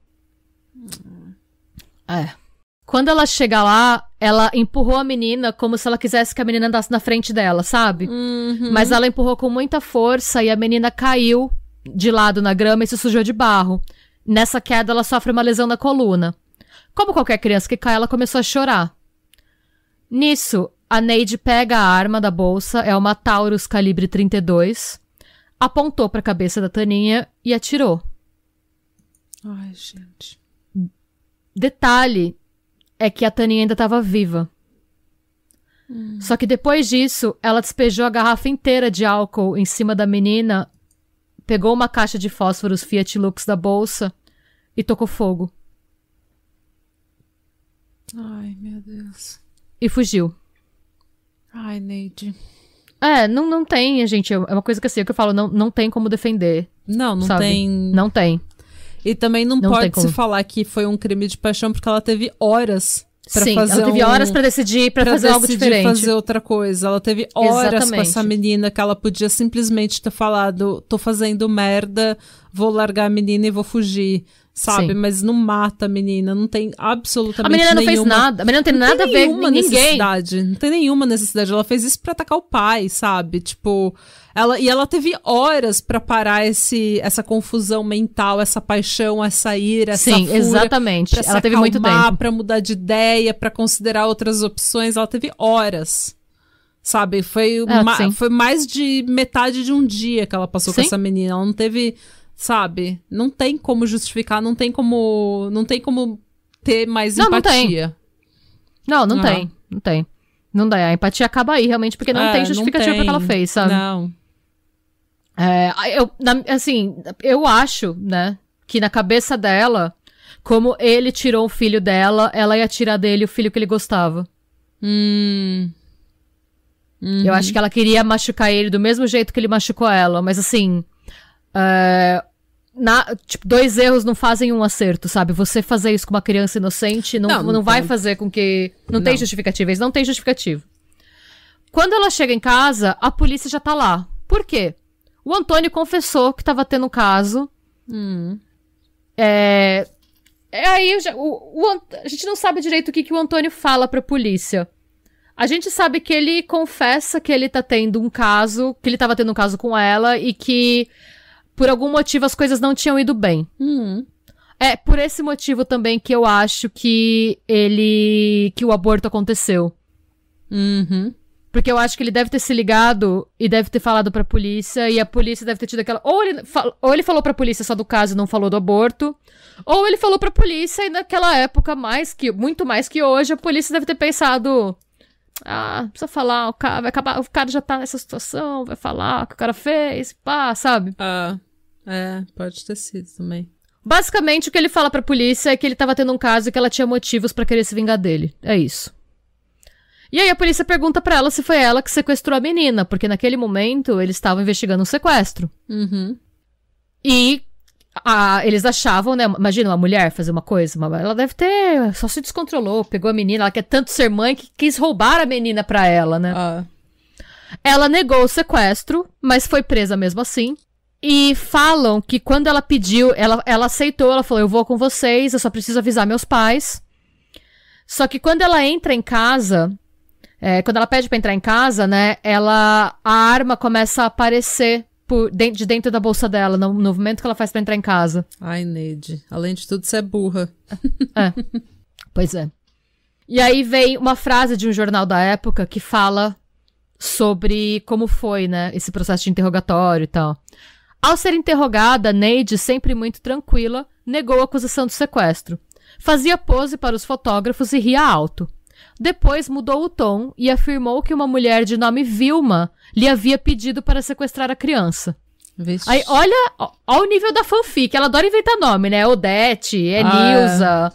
Quando ela chega lá, ela empurrou a menina como se ela quisesse que a menina andasse na frente dela, sabe? Mas ela empurrou com muita força e a menina caiu de lado na grama e se sujou de barro. Nessa queda, ela sofre uma lesão na coluna. Como qualquer criança que cai, ela começou a chorar. Nisso, a Neide pega a arma da bolsa, é uma Taurus calibre 32, apontou pra cabeça da Taninha e atirou. Ai, gente. Detalhe é que a Taninha ainda estava viva. Só que depois disso, ela despejou a garrafa inteira de álcool em cima da menina, pegou uma caixa de fósforos Fiat Lux da bolsa e tocou fogo. Ai, meu Deus. E fugiu. Ai, Neide. Não tem, gente. É uma coisa que assim, é o que eu falo, não tem como defender. Não sabe? Tem. Não tem. E também não pode se falar que foi um crime de paixão, porque ela teve horas pra fazer. Ela teve horas pra decidir, pra fazer algo diferente. Fazer outra coisa. Ela teve horas com essa menina que ela podia simplesmente ter falado, tô fazendo merda, vou largar a menina e vou fugir. Sabe? Sim. Mas não mata a menina, não tem absolutamente nenhuma... A menina não fez nada, a menina não tem nada a ver com ninguém. Não tem nenhuma necessidade, ela fez isso pra atacar o pai, sabe? Tipo, ela teve horas pra parar essa confusão mental, essa paixão, essa ira, essa fúria. Sim, exatamente, ela teve muito tempo. Pra mudar de ideia, pra considerar outras opções, ela teve horas. Sabe? Foi mais de metade de um dia que ela passou com essa menina, ela não teve... Sabe? Não tem como justificar, não tem como ter mais empatia. Não tem. Não dá. A empatia acaba aí, realmente, porque não tem justificativa pra que ela fez, sabe? Não. Eu acho, né, que na cabeça dela, como ele tirou o filho dela, ela ia tirar dele o filho que ele gostava. Eu acho que ela queria machucar ele do mesmo jeito que ele machucou ela, mas assim... tipo, 2 erros não fazem um acerto, sabe? Você fazer isso com uma criança inocente não vai fazer com que... Não tem justificativa, eles não têm justificativo. Quando ela chega em casa, a polícia já tá lá. Por quê? O Antônio confessou que tava tendo um caso. Aí a gente não sabe direito o que o Antônio fala pra polícia. A gente sabe que ele confessa que ele tá tendo um caso, que ele tava tendo um caso com ela e que... Por algum motivo, as coisas não tinham ido bem. É por esse motivo também que eu acho que o aborto aconteceu. Porque eu acho que ele deve ter se ligado e deve ter falado pra polícia, e a polícia deve ter tido aquela... Ou ele falou pra polícia só do caso e não falou do aborto, ou ele falou pra polícia e naquela época, muito mais que hoje, a polícia deve ter pensado... não precisa falar, o cara vai acabar, o cara já tá nessa situação, vai falar o que o cara fez, pá, sabe? Pode ter sido também. Basicamente, o que ele fala pra polícia é que ele tava tendo um caso e que ela tinha motivos pra querer se vingar dele. É isso. E aí a polícia pergunta pra ela se foi ela que sequestrou a menina, porque naquele momento eles estavam investigando um sequestro. Uhum. E eles achavam, né? Imagina uma mulher fazer uma coisa, ela deve ter, só se descontrolou, pegou a menina, ela quer tanto ser mãe que quis roubar a menina pra ela, né? Ela negou o sequestro, mas foi presa mesmo assim. E falam que quando ela pediu, ela aceitou, ela falou, eu vou com vocês, eu só preciso avisar meus pais. Só que quando ela entra em casa, quando ela pede pra entrar em casa, né, a arma começa a aparecer de dentro da bolsa dela, no movimento que ela faz pra entrar em casa. Ai, Neide, além de tudo, você é burra. Pois é. E aí vem uma frase de um jornal da época que fala sobre como foi, né, esse processo de interrogatório e tal. Ao ser interrogada, Neide, sempre muito tranquila, negou a acusação do sequestro. Fazia pose para os fotógrafos e ria alto. Depois mudou o tom e afirmou que uma mulher de nome Vilma lhe havia pedido para sequestrar a criança. Vixe. Aí, olha o nível da fanfic. Ela adora inventar nome, né? É Odete, Nilza,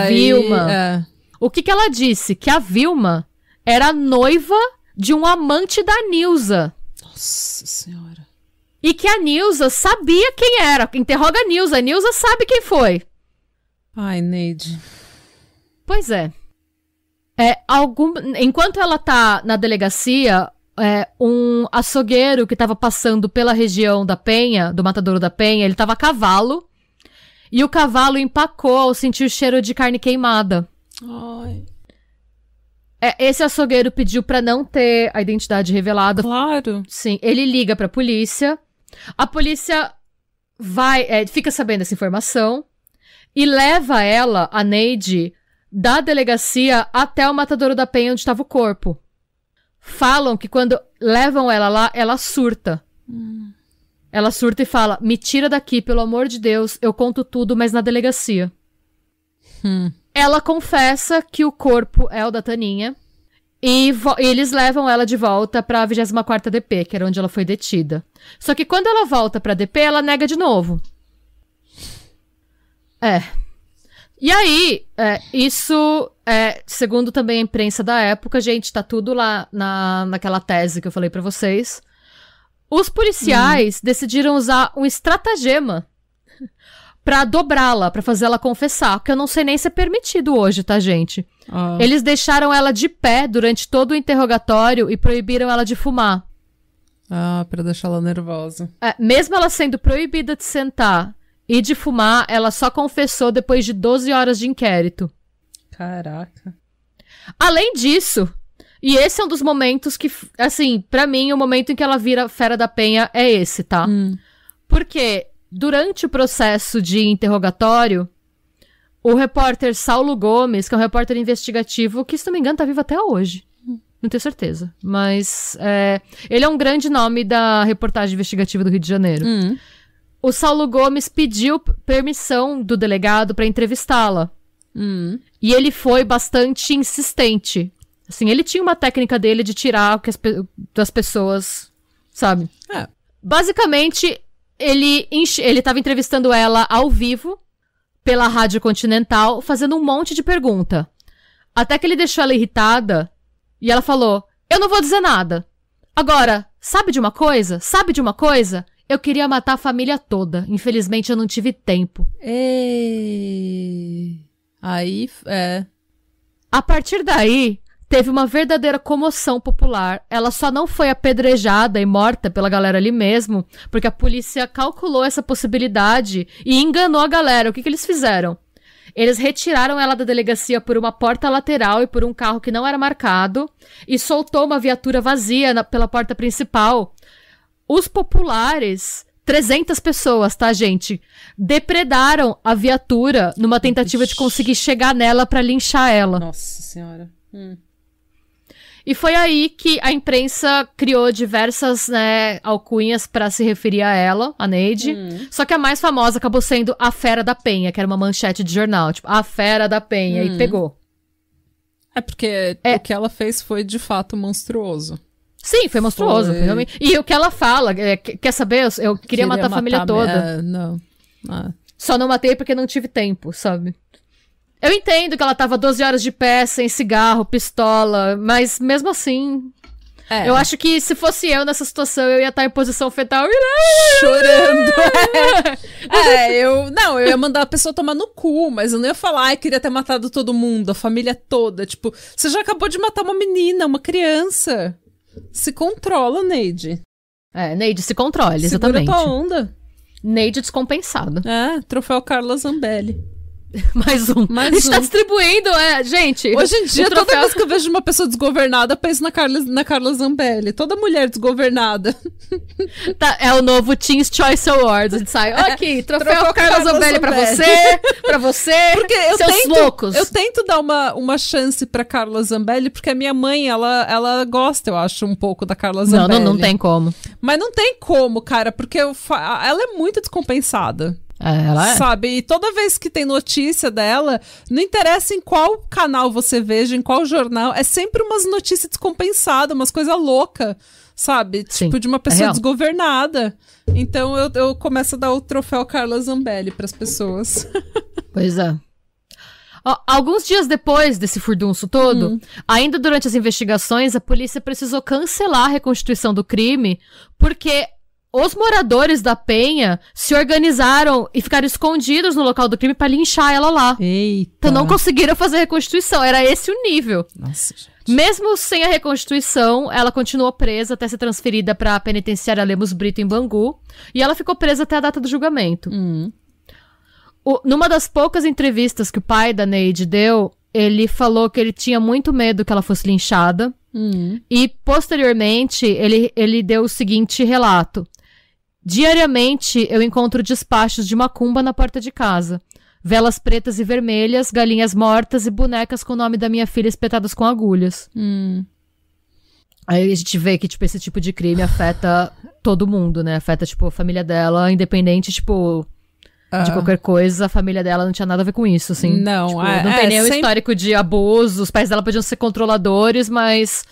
Vilma. O que ela disse? Que a Vilma era noiva de um amante da Nilza. Nossa Senhora. E que a Nilza sabia quem era. Interroga a Nilza sabe quem foi. Ai, Neide. Pois é. Enquanto ela tá na delegacia, um açougueiro que tava passando pela região da Penha, do Matadouro da Penha, ele tava a cavalo. E o cavalo empacou ao sentir o cheiro de carne queimada. Ai. Esse açougueiro pediu pra não ter a identidade revelada. Claro. Sim, ele liga pra polícia. A polícia fica sabendo dessa informação e leva ela, a Neide, da delegacia até o Matadouro da Penha, onde estava o corpo. Falam que quando levam ela lá, ela surta. Ela surta e fala, me tira daqui, pelo amor de Deus, eu conto tudo, mas na delegacia. Ela confessa que o corpo é o da Taninha e eles levam ela de volta pra 24ª DP, que era onde ela foi detida. Só que quando ela volta pra DP, ela nega de novo. E aí, isso, segundo também a imprensa da época, gente, tá tudo lá naquela tese que eu falei pra vocês. Os policiais decidiram usar um estratagema pra dobrá-la, pra fazer ela confessar, que eu não sei nem se é permitido hoje, tá, gente? Eles deixaram ela de pé durante todo o interrogatório e proibiram ela de fumar. Pra deixar ela nervosa. Mesmo ela sendo proibida de sentar e de fumar, ela só confessou depois de 12 horas de inquérito. Caraca. Além disso, e esse é um dos momentos que, assim, pra mim, o momento em que ela vira Fera da Penha é esse, tá? Porque durante o processo de interrogatório, o repórter Saulo Gomes, que é um repórter investigativo, que, se não me engano, tá vivo até hoje. Não tenho certeza. Mas ele é um grande nome da reportagem investigativa do Rio de Janeiro. O Saulo Gomes pediu permissão do delegado pra entrevistá-la. E ele foi bastante insistente. Assim, ele tinha uma técnica dele de tirar o que das pessoas, sabe? Basicamente, ele tava entrevistando ela ao vivo, pela Rádio Continental, fazendo um monte de pergunta. Até que ele deixou ela irritada, e ela falou, eu não vou dizer nada. Agora, sabe de uma coisa? Sabe de uma coisa? Eu queria matar a família toda. Infelizmente, eu não tive tempo. Aí, A partir daí, teve uma verdadeira comoção popular. Ela só não foi apedrejada e morta pela galera ali mesmo, porque a polícia calculou essa possibilidade e enganou a galera. O que eles fizeram? Eles retiraram ela da delegacia por uma porta lateral e por um carro que não era marcado e soltou uma viatura vazia pela porta principal. Os populares, 300 pessoas, tá, gente? Depredaram a viatura numa tentativa de conseguir chegar nela pra linchar ela. Nossa Senhora. E foi aí que a imprensa criou diversas, né, alcunhas pra se referir a ela, a Neide. Só que a mais famosa acabou sendo a Fera da Penha, que era uma manchete de jornal. Tipo, a Fera da Penha. E pegou. É porque o que ela fez foi, de fato, monstruoso. Sim, foi monstruoso. Foi. E o que ela fala, quer saber? Eu queria matar a família toda. Não. Ah. Só não matei porque não tive tempo, sabe? Eu entendo que ela tava 12 horas de pé, sem cigarro, pistola, mas mesmo assim... Eu acho que se fosse eu nessa situação, eu ia estar em posição fetal e... chorando. Eu ia mandar a pessoa tomar no cu, mas eu não ia falar, queria ter matado todo mundo, a família toda. Tipo, você já acabou de matar uma menina, uma criança. Se controla, Neide. Neide, se controle, exatamente. Segura tua onda. Neide descompensado. Troféu Carla Zambelli. Mais um. A gente tá distribuindo, gente. Hoje em dia, toda vez que eu vejo uma pessoa desgovernada, eu penso na Carla Zambelli. Toda mulher desgovernada. Tá, é o novo Teen's Choice Awards. A gente sai, aqui, troféu Carla Zambelli pra você, porque seus loucos. Eu tento dar uma chance pra Carla Zambelli, porque a minha mãe, ela gosta, eu acho, um pouco da Carla Zambelli. Não tem como. Mas não tem como, cara, porque ela é muito descompensada. Ela é. Sabe? E toda vez que tem notícia dela, não interessa em qual canal você veja, em qual jornal, é sempre umas notícias descompensadas, umas coisas loucas, sabe? Sim, tipo, de uma pessoa desgovernada. Então eu começo a dar o troféu Carla Zambelli pras pessoas. Pois é. Alguns dias depois desse furdunço todo, ainda durante as investigações, a polícia precisou cancelar a reconstituição do crime, porque... os moradores da Penha se organizaram e ficaram escondidos no local do crime pra linchar ela lá. Eita. Então não conseguiram fazer a reconstituição. Era esse o nível. Nossa, gente. Mesmo sem a reconstituição, ela continuou presa até ser transferida pra penitenciária Lemos Brito em Bangu. E ela ficou presa até a data do julgamento. Numa das poucas entrevistas que o pai da Neide deu, ele falou que ele tinha muito medo que ela fosse linchada. E, posteriormente, ele deu o seguinte relato. Diariamente, eu encontro despachos de macumba na porta de casa. Velas pretas e vermelhas, galinhas mortas e bonecas com o nome da minha filha espetadas com agulhas. Aí a gente vê que, tipo, esse tipo de crime afeta todo mundo, né? Afeta, tipo, a família dela, independente, tipo... de qualquer coisa, a família dela não tinha nada a ver com isso, assim. Não, tipo, não tem nenhum histórico de abuso, os pais dela podiam ser controladores, mas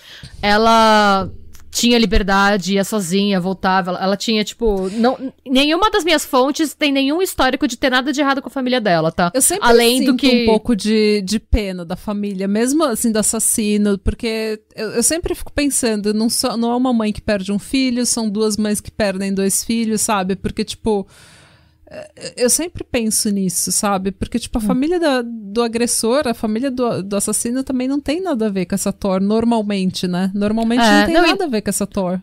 ela tinha liberdade, ia sozinha, voltava, ela tinha, tipo, nenhuma das minhas fontes tem nenhum histórico de ter nada de errado com a família dela, tá? Eu sempre sinto um pouco de pena da família, mesmo, assim, do assassino, porque eu sempre fico pensando, não é uma mãe que perde um filho, são duas mães que perdem 2 filhos, sabe? Porque, tipo... eu sempre penso nisso, sabe? Porque, tipo, a família do agressor, a família do assassino também não tem nada a ver com essa Thor, normalmente, né? Normalmente não tem nada a ver com essa Thor.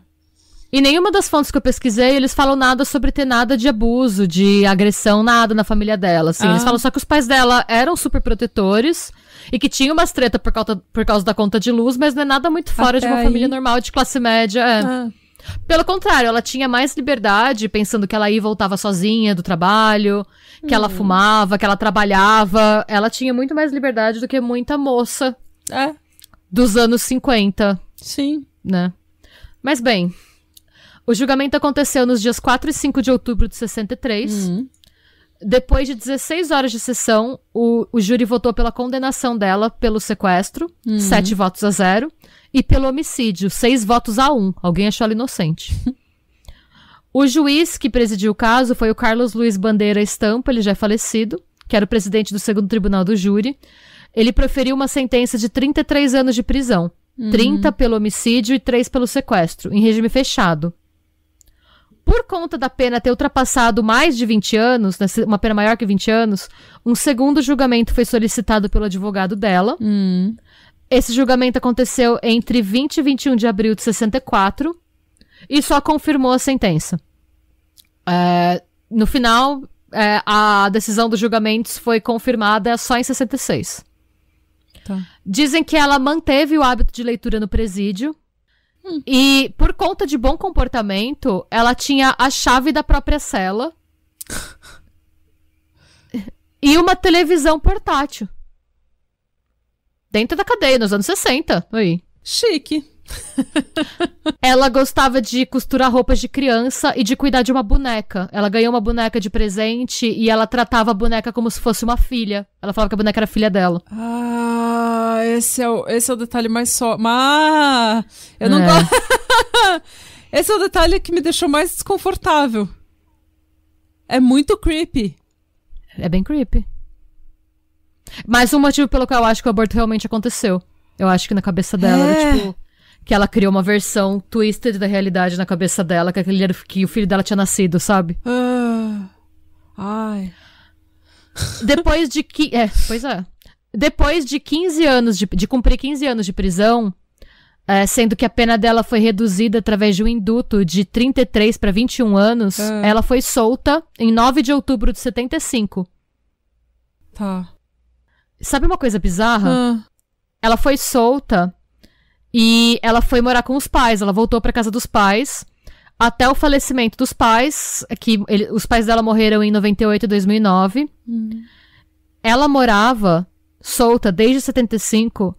E nenhuma das fontes que eu pesquisei, eles falam nada sobre ter nada de abuso, de agressão, nada na família dela, assim. Eles falam só que os pais dela eram super protetores e que tinham umas treta por causa da conta de luz, mas não é nada muito fora de uma família normal, de classe média, Pelo contrário, ela tinha mais liberdade, pensando que ela ia e voltava sozinha do trabalho, que ela fumava, que ela trabalhava. Ela tinha muito mais liberdade do que muita moça dos anos 50. Sim. Né? Mas bem, o julgamento aconteceu nos dias 4 e 5 de outubro de 63. Depois de 16 horas de sessão, o júri votou pela condenação dela pelo sequestro, 7 votos a 0. E pelo homicídio, 6 votos a 1. Alguém achou ela inocente. O juiz que presidiu o caso foi o Carlos Luiz Bandeira Estampa, ele já é falecido, que era o presidente do 2º Tribunal do Júri. Ele proferiu uma sentença de 33 anos de prisão. 30 pelo homicídio e 3 pelo sequestro, em regime fechado. Por conta da pena ter ultrapassado mais de 20 anos, uma pena maior que 20 anos, um segundo julgamento foi solicitado pelo advogado dela. Esse julgamento aconteceu entre 20 e 21 de abril de 64 e só confirmou a sentença. No final, a decisão dos julgamentos foi confirmada só em 66. Tá. Dizem que ela manteve o hábito de leitura no presídio e, por conta de bom comportamento, ela tinha a chave da própria cela e uma televisão portátil. Dentro da cadeia, nos anos 60. Aí. Chique. Ela gostava de costurar roupas de criança e de cuidar de uma boneca. Ela ganhou uma boneca de presente e ela tratava a boneca como se fosse uma filha. Ela falava que a boneca era filha dela. Ah, esse é o detalhe mais só. Eu não gosto. Esse é o detalhe que me deixou mais desconfortável. É muito creepy. É bem creepy. Mas um motivo pelo qual eu acho que o aborto realmente aconteceu. Eu acho que na cabeça dela era tipo... Que ela criou uma versão twisted da realidade na cabeça dela, que o filho dela tinha nascido, sabe? Ai. Depois de... Pois é. Depois de 15 anos, de cumprir 15 anos de prisão, sendo que a pena dela foi reduzida através de um induto de 33 para 21 anos, ela foi solta em 9 de outubro de 75. Tá. Sabe uma coisa bizarra? Ela foi solta e ela foi morar com os pais. Ela voltou pra casa dos pais até o falecimento dos pais, os pais dela morreram em 98 e 2009. Ela morava solta desde 75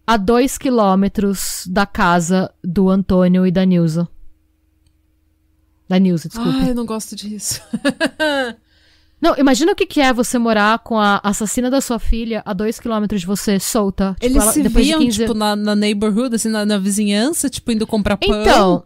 a 2 quilômetros da casa do Antônio e da Nilza. Da Nilza, desculpa. Ai, eu não gosto disso. Não, imagina o que é você morar com a assassina da sua filha a 2 quilômetros de você, solta. Tipo, Eles se viam, tipo, na neighborhood, assim, na vizinhança, tipo, indo comprar pão? Então,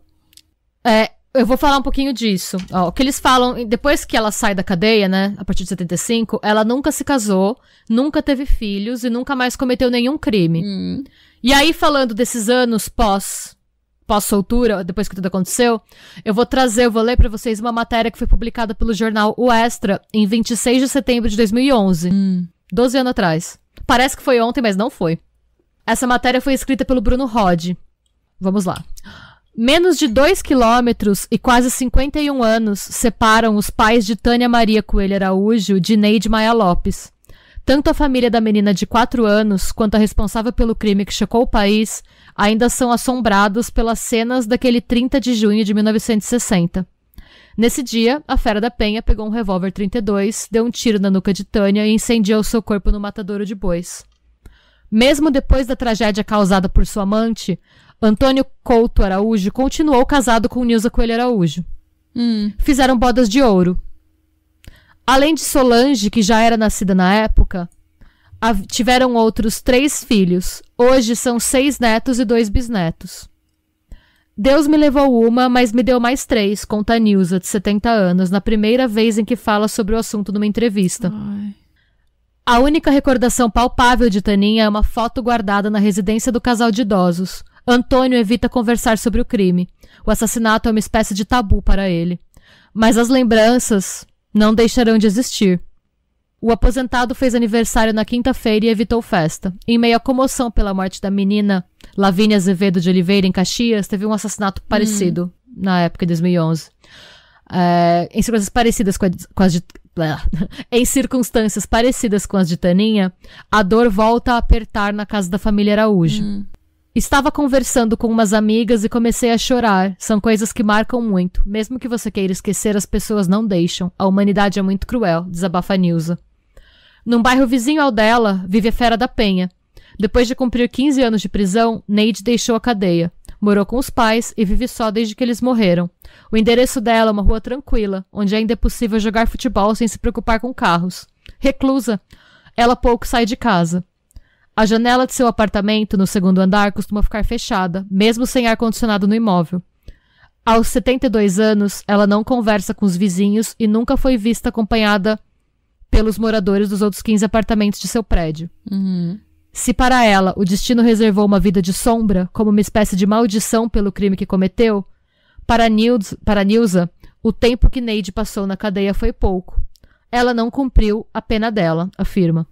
eu vou falar um pouquinho disso. Ó, o que eles falam, depois que ela sai da cadeia, né, a partir de 75, ela nunca se casou, nunca teve filhos e nunca mais cometeu nenhum crime. E aí, falando desses anos pós-soltura, depois que tudo aconteceu, eu vou ler pra vocês uma matéria que foi publicada pelo jornal O Extra em 26 de setembro de 2011. 12 anos atrás. Parece que foi ontem, mas não foi. Essa matéria foi escrita pelo Bruno Rod. Vamos lá. Menos de 2 quilômetros e quase 51 anos separam os pais de Tânia Maria Coelho Araújo de Neide Maia Lopes. Tanto a família da menina de 4 anos quanto a responsável pelo crime que chocou o país ainda são assombrados pelas cenas daquele 30 de junho de 1960. Nesse dia, a Fera da Penha pegou um revólver 32, deu um tiro na nuca de Tânia e incendiou seu corpo no matadouro de bois. Mesmo depois da tragédia causada por sua amante, Antônio Couto Araújo continuou casado com Nilza Coelho Araújo. Fizeram bodas de ouro. Além de Solange, que já era nascida na época, tiveram outros 3 filhos. Hoje são 6 netos e 2 bisnetos. Deus me levou uma, mas me deu mais 3, conta a Nilza, de 70 anos, na primeira vez em que fala sobre o assunto numa entrevista. Ai. A única recordação palpável de Taninha é uma foto guardada na residência do casal de idosos. Antônio evita conversar sobre o crime. O assassinato é uma espécie de tabu para ele. Mas as lembranças não deixarão de existir. O aposentado fez aniversário na quinta-feira e evitou festa. Em meio à comoção pela morte da menina Lavínia Azevedo de Oliveira, em Caxias, teve um assassinato parecido na época de 2011. Em circunstâncias parecidas em circunstâncias parecidas com as de Taninha, a dor volta a apertar na casa da família Araújo. Estava conversando com umas amigas e comecei a chorar. São coisas que marcam muito. Mesmo que você queira esquecer, as pessoas não deixam. A humanidade é muito cruel, desabafa a Nilza. Num bairro vizinho ao dela, vive a Fera da Penha. Depois de cumprir 15 anos de prisão, Neide deixou a cadeia. Morou com os pais e vive só desde que eles morreram. O endereço dela é uma rua tranquila, onde ainda é possível jogar futebol sem se preocupar com carros. Reclusa, ela pouco sai de casa. A janela de seu apartamento, no 2º andar, costuma ficar fechada, mesmo sem ar-condicionado no imóvel. Aos 72 anos, ela não conversa com os vizinhos e nunca foi vista acompanhada pelos moradores dos outros 15 apartamentos de seu prédio. Se para ela o destino reservou uma vida de sombra, como uma espécie de maldição pelo crime que cometeu, para Nilza, o tempo que Neide passou na cadeia foi pouco. Ela não cumpriu a pena dela, afirma.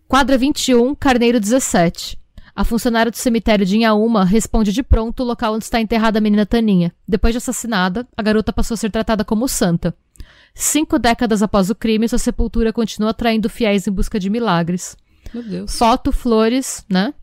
Quadra 21, Carneiro 17. A funcionária do cemitério de Inhaúma responde de pronto o local onde está enterrada a menina Taninha. Depois de assassinada, a garota passou a ser tratada como santa. 5 décadas após o crime, sua sepultura continua atraindo fiéis em busca de milagres. Meu Deus. Foto, flores, né?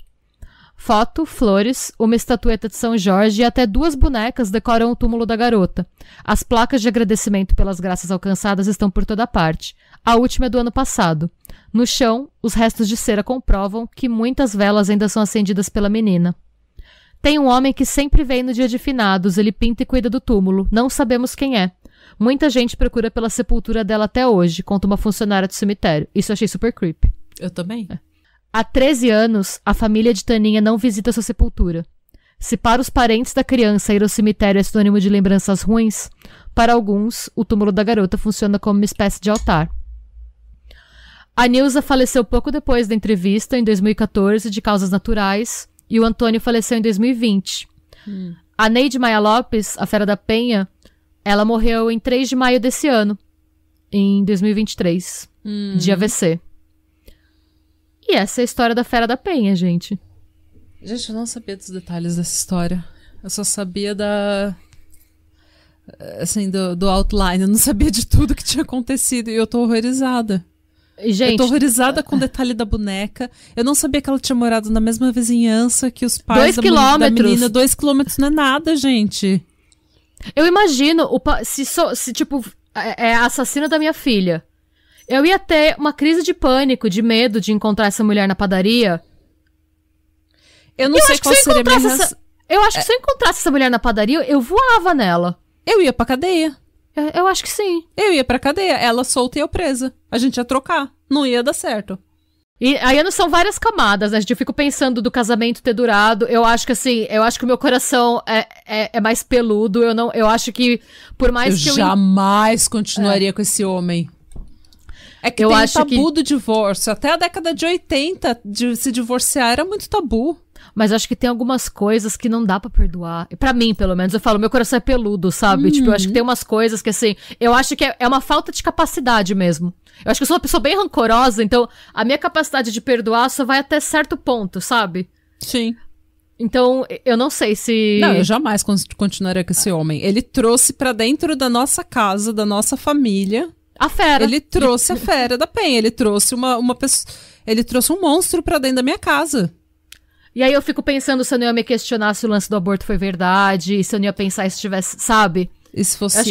Foto, flores, uma estatueta de São Jorge e até 2 bonecas decoram o túmulo da garota. As placas de agradecimento pelas graças alcançadas estão por toda parte. A última é do ano passado. No chão, os restos de cera comprovam que muitas velas ainda são acendidas pela menina. Tem um homem que sempre vem no dia de finados, ele pinta e cuida do túmulo. Não sabemos quem é. Muita gente procura pela sepultura dela até hoje, conta uma funcionária do cemitério. Isso eu achei super creepy. Eu também. Há 13 anos, a família de Taninha não visita sua sepultura. Se para os parentes da criança ir ao cemitério é sinônimo de lembranças ruins, para alguns, o túmulo da garota funciona como uma espécie de altar. A Nilza faleceu pouco depois da entrevista, em 2014, de causas naturais, e o Antônio faleceu em 2020. A Neide Maia Lopes, a Fera da Penha, ela morreu em 3 de maio desse ano, em 2023, de AVC. E essa é a história da Fera da Penha, gente. Gente, eu não sabia dos detalhes dessa história. Eu só sabia assim, do outline. Eu não sabia de tudo que tinha acontecido. E eu tô horrorizada. Gente, eu tô horrorizada com o detalhe da boneca. Eu não sabia que ela tinha morado na mesma vizinhança que os pais da menina. 2 quilômetros não é nada, gente. Eu imagino, se tipo, é a assassina da minha filha. Eu ia ter uma crise de pânico, de medo de encontrar essa mulher na padaria. Eu não sei qual seria a minha... Eu acho que se eu encontrasse essa mulher na padaria, eu voava nela. Eu ia pra cadeia. Eu acho que sim. Eu ia pra cadeia. Ela solta e eu presa. A gente ia trocar. Não ia dar certo. E aí são várias camadas, né? Eu fico pensando do casamento ter durado. Eu acho que assim, o meu coração é mais peludo. Eu acho que por mais que eu jamais continuaria com esse homem. É que tem o tabu do divórcio. Até a década de 80, de se divorciar era muito tabu. Mas eu acho que tem algumas coisas que não dá pra perdoar. Pra mim, pelo menos, eu falo, meu coração é peludo, sabe? Tipo, eu acho que tem umas coisas que, assim, eu acho que é uma falta de capacidade mesmo. Eu acho que eu sou uma pessoa bem rancorosa, então a minha capacidade de perdoar só vai até certo ponto, sabe? Sim. Então, eu não sei se... Não, eu jamais continuaria com esse homem. Ele trouxe pra dentro da nossa casa, da nossa família... A fera. Ele trouxe a Fera da Penha. Ele trouxe uma pessoa... Ele trouxe um monstro pra dentro da minha casa. E aí eu fico pensando se eu não ia me questionar se o lance do aborto foi verdade, se eu não ia pensar se tivesse, sabe? E se fosse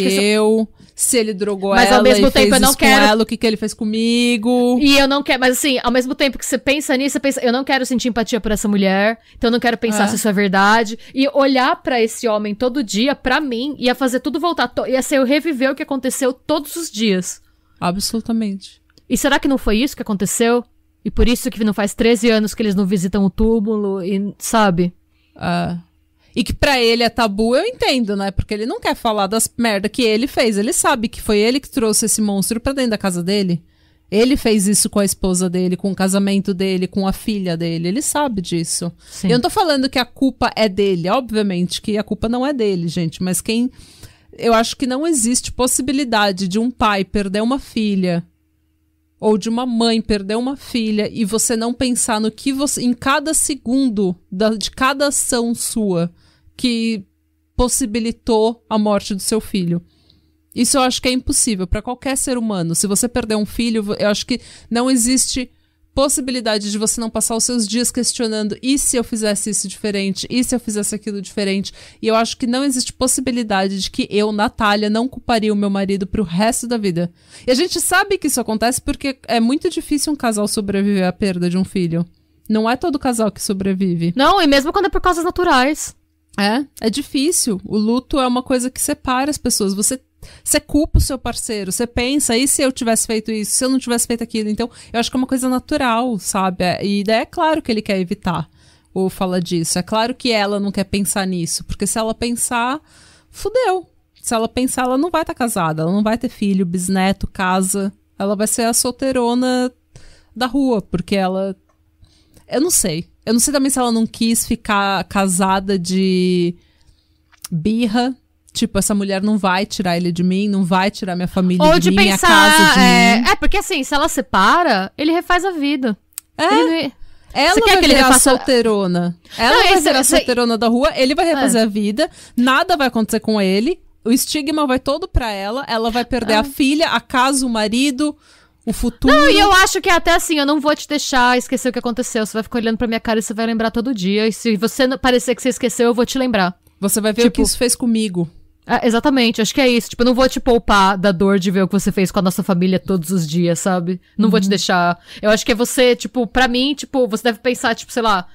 se ele drogou mas ela ao mesmo e tempo fez eu não isso quero... com ela, o que ele fez comigo. E eu não quero, mas assim, ao mesmo tempo que você pensa nisso, você pensa, eu não quero sentir empatia por essa mulher, então eu não quero pensar se isso é verdade. E olhar pra esse homem todo dia, pra mim, ia fazer tudo voltar, ia ser eu reviver o que aconteceu todos os dias. Absolutamente. E será que não foi isso que aconteceu? E por isso que não faz 13 anos que eles não visitam o túmulo, e sabe? E que pra ele é tabu, eu entendo, né? Porque ele não quer falar das merda que ele fez. Ele sabe que foi ele que trouxe esse monstro pra dentro da casa dele. Ele fez isso com a esposa dele, com o casamento dele, com a filha dele. Ele sabe disso. Sim. Eu não tô falando que a culpa é dele. Obviamente que a culpa não é dele, gente. Mas eu acho que não existe possibilidade de um pai perder uma filha ou de uma mãe perder uma filha e você não pensar no que você... Em cada segundo de cada ação sua que possibilitou a morte do seu filho. Isso eu acho que é impossível para qualquer ser humano. Se você perder um filho, eu acho que não existe possibilidade de você não passar os seus dias questionando e se eu fizesse isso diferente? E se eu fizesse aquilo diferente? E eu acho que não existe possibilidade de que eu, Natália, não culparia o meu marido pro resto da vida. E a gente sabe que isso acontece porque é muito difícil um casal sobreviver à perda de um filho. Não é todo casal que sobrevive. Não, e mesmo quando é por causas naturais. É difícil. O luto é uma coisa que separa as pessoas. Você culpa o seu parceiro, você pensa, e se eu tivesse feito isso, se eu não tivesse feito aquilo? Então, eu acho que é uma coisa natural, sabe? E daí é claro que ele quer evitar ou falar disso. É claro que ela não quer pensar nisso, porque se ela pensar, fudeu. Se ela pensar, ela não vai estar casada, ela não vai ter filho, bisneto, casa. Ela vai ser a solteirona da rua, porque ela... Eu não sei. Eu não sei também se ela não quis ficar casada de birra. Tipo, essa mulher não vai tirar ele de mim, não vai tirar minha família ou de mim, pensar, minha casa de mim. Porque assim, se ela separa, ele refaz a vida. Ela Você vai quer que ele virar refaça... solteirona. Ela vai virar solteirona da rua, ele vai refazer a vida, nada vai acontecer com ele, o estigma vai todo pra ela vai perder a filha, a casa, o marido, o futuro. Não, e eu acho que é até assim, eu não vou te deixar esquecer o que aconteceu, você vai ficar olhando pra minha cara e você vai lembrar todo dia, e se você parecer que você esqueceu, eu vou te lembrar. Você vai ver o que isso fez comigo. Exatamente, acho que é isso. Tipo, eu não vou te poupar da dor de ver o que você fez com a nossa família todos os dias, sabe? Não vou te deixar. Eu acho que é você, tipo, pra mim, tipo, você deve pensar, tipo, sei lá,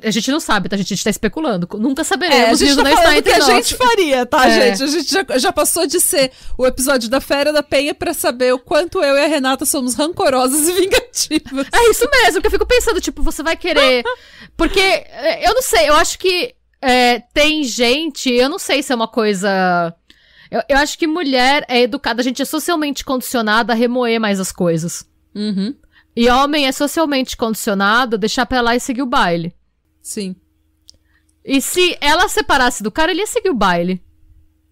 A gente não sabe, tá? A gente tá especulando. Nunca saberemos. A gente tá falando que a nós. gente faria, tá, gente? A gente já passou de ser o episódio da Fera da Penha pra saber o quanto eu e a Renata somos rancorosas e vingativas. É isso mesmo, que eu fico pensando, tipo, você vai querer... Porque, eu não sei, eu acho que tem gente... Eu não sei se é uma coisa... Eu acho que mulher é educada, a gente é socialmente condicionada a remoer mais as coisas. Uhum. E homem é socialmente condicionado a deixar pra lá e seguir o baile. Sim. E se ela separasse do cara, ele ia seguir o baile.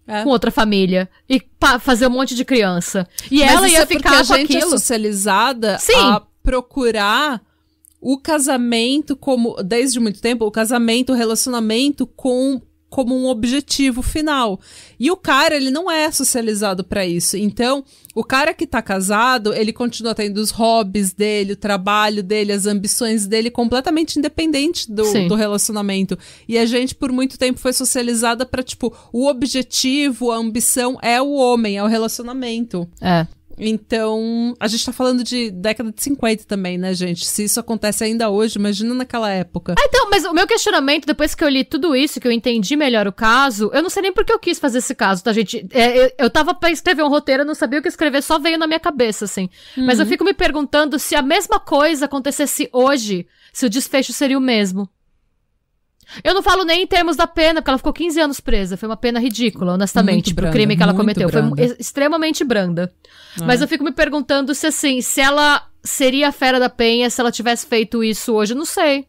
Com outra família. E fazer um monte de criança. E mas ela ia ficar com a gente aquilo. É socializada Sim. a procurar o casamento desde muito tempo, o relacionamento como um objetivo final. E o cara, ele não é socializado pra isso. Então, o cara que tá casado, ele continua tendo os hobbies dele, o trabalho dele, as ambições dele, completamente independente do relacionamento. E a gente, por muito tempo, foi socializada pra, tipo, o objetivo, a ambição é o homem, é o relacionamento. Então, a gente tá falando de década de 50 também, né, gente? Se isso acontece ainda hoje, imagina naquela época. Então, mas o meu questionamento, depois que eu li tudo isso, que eu entendi melhor o caso, eu não sei nem por que eu quis fazer esse caso, tá, gente? Eu tava pra escrever um roteiro, eu não sabia o que escrever, só veio na minha cabeça, assim. Mas eu fico me perguntando se a mesma coisa acontecesse hoje, se o desfecho seria o mesmo. Eu não falo nem em termos da pena, porque ela ficou 15 anos presa. Foi uma pena ridícula, honestamente, pro crime que ela cometeu. Branda. Foi extremamente branda. Mas eu fico me perguntando se, assim, se ela seria a Fera da Penha se ela tivesse feito isso hoje. Eu não sei.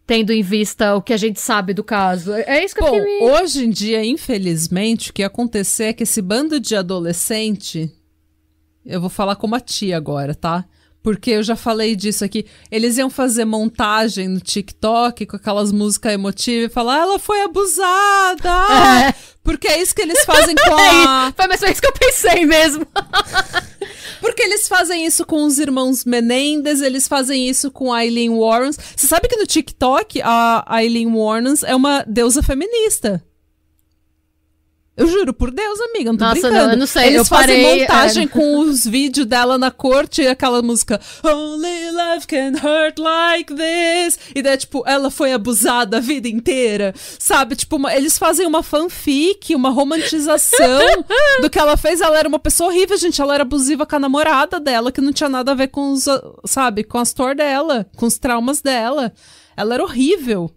Tendo em vista o que a gente sabe do caso. É isso que eu fiquei... Hoje em dia, infelizmente, o que ia acontecer é que esse bando de adolescente... Eu vou falar como a tia agora, tá? Porque eu já falei disso aqui. Eles iam fazer montagem no TikTok com aquelas músicas emotivas e falar, ela foi abusada! Porque é isso que eles fazem com a... Mas foi isso que eu pensei mesmo. Porque eles fazem isso com os irmãos Menendez, eles fazem isso com a Aileen Wuornos. Você sabe que no TikTok a Aileen Wuornos é uma deusa feminista. Eu juro por Deus, amiga, não tô brincando. Não, eu não sei. Eles fazem montagem com os vídeos dela na corte e aquela música Only love can hurt like this. E daí, tipo, ela foi abusada a vida inteira. Sabe? Tipo, eles fazem uma fanfic, uma romantização do que ela fez. Ela era uma pessoa horrível, gente. Ela era abusiva com a namorada dela, que não tinha nada a ver com os, sabe, com as dor dela, com os traumas dela. Ela era horrível.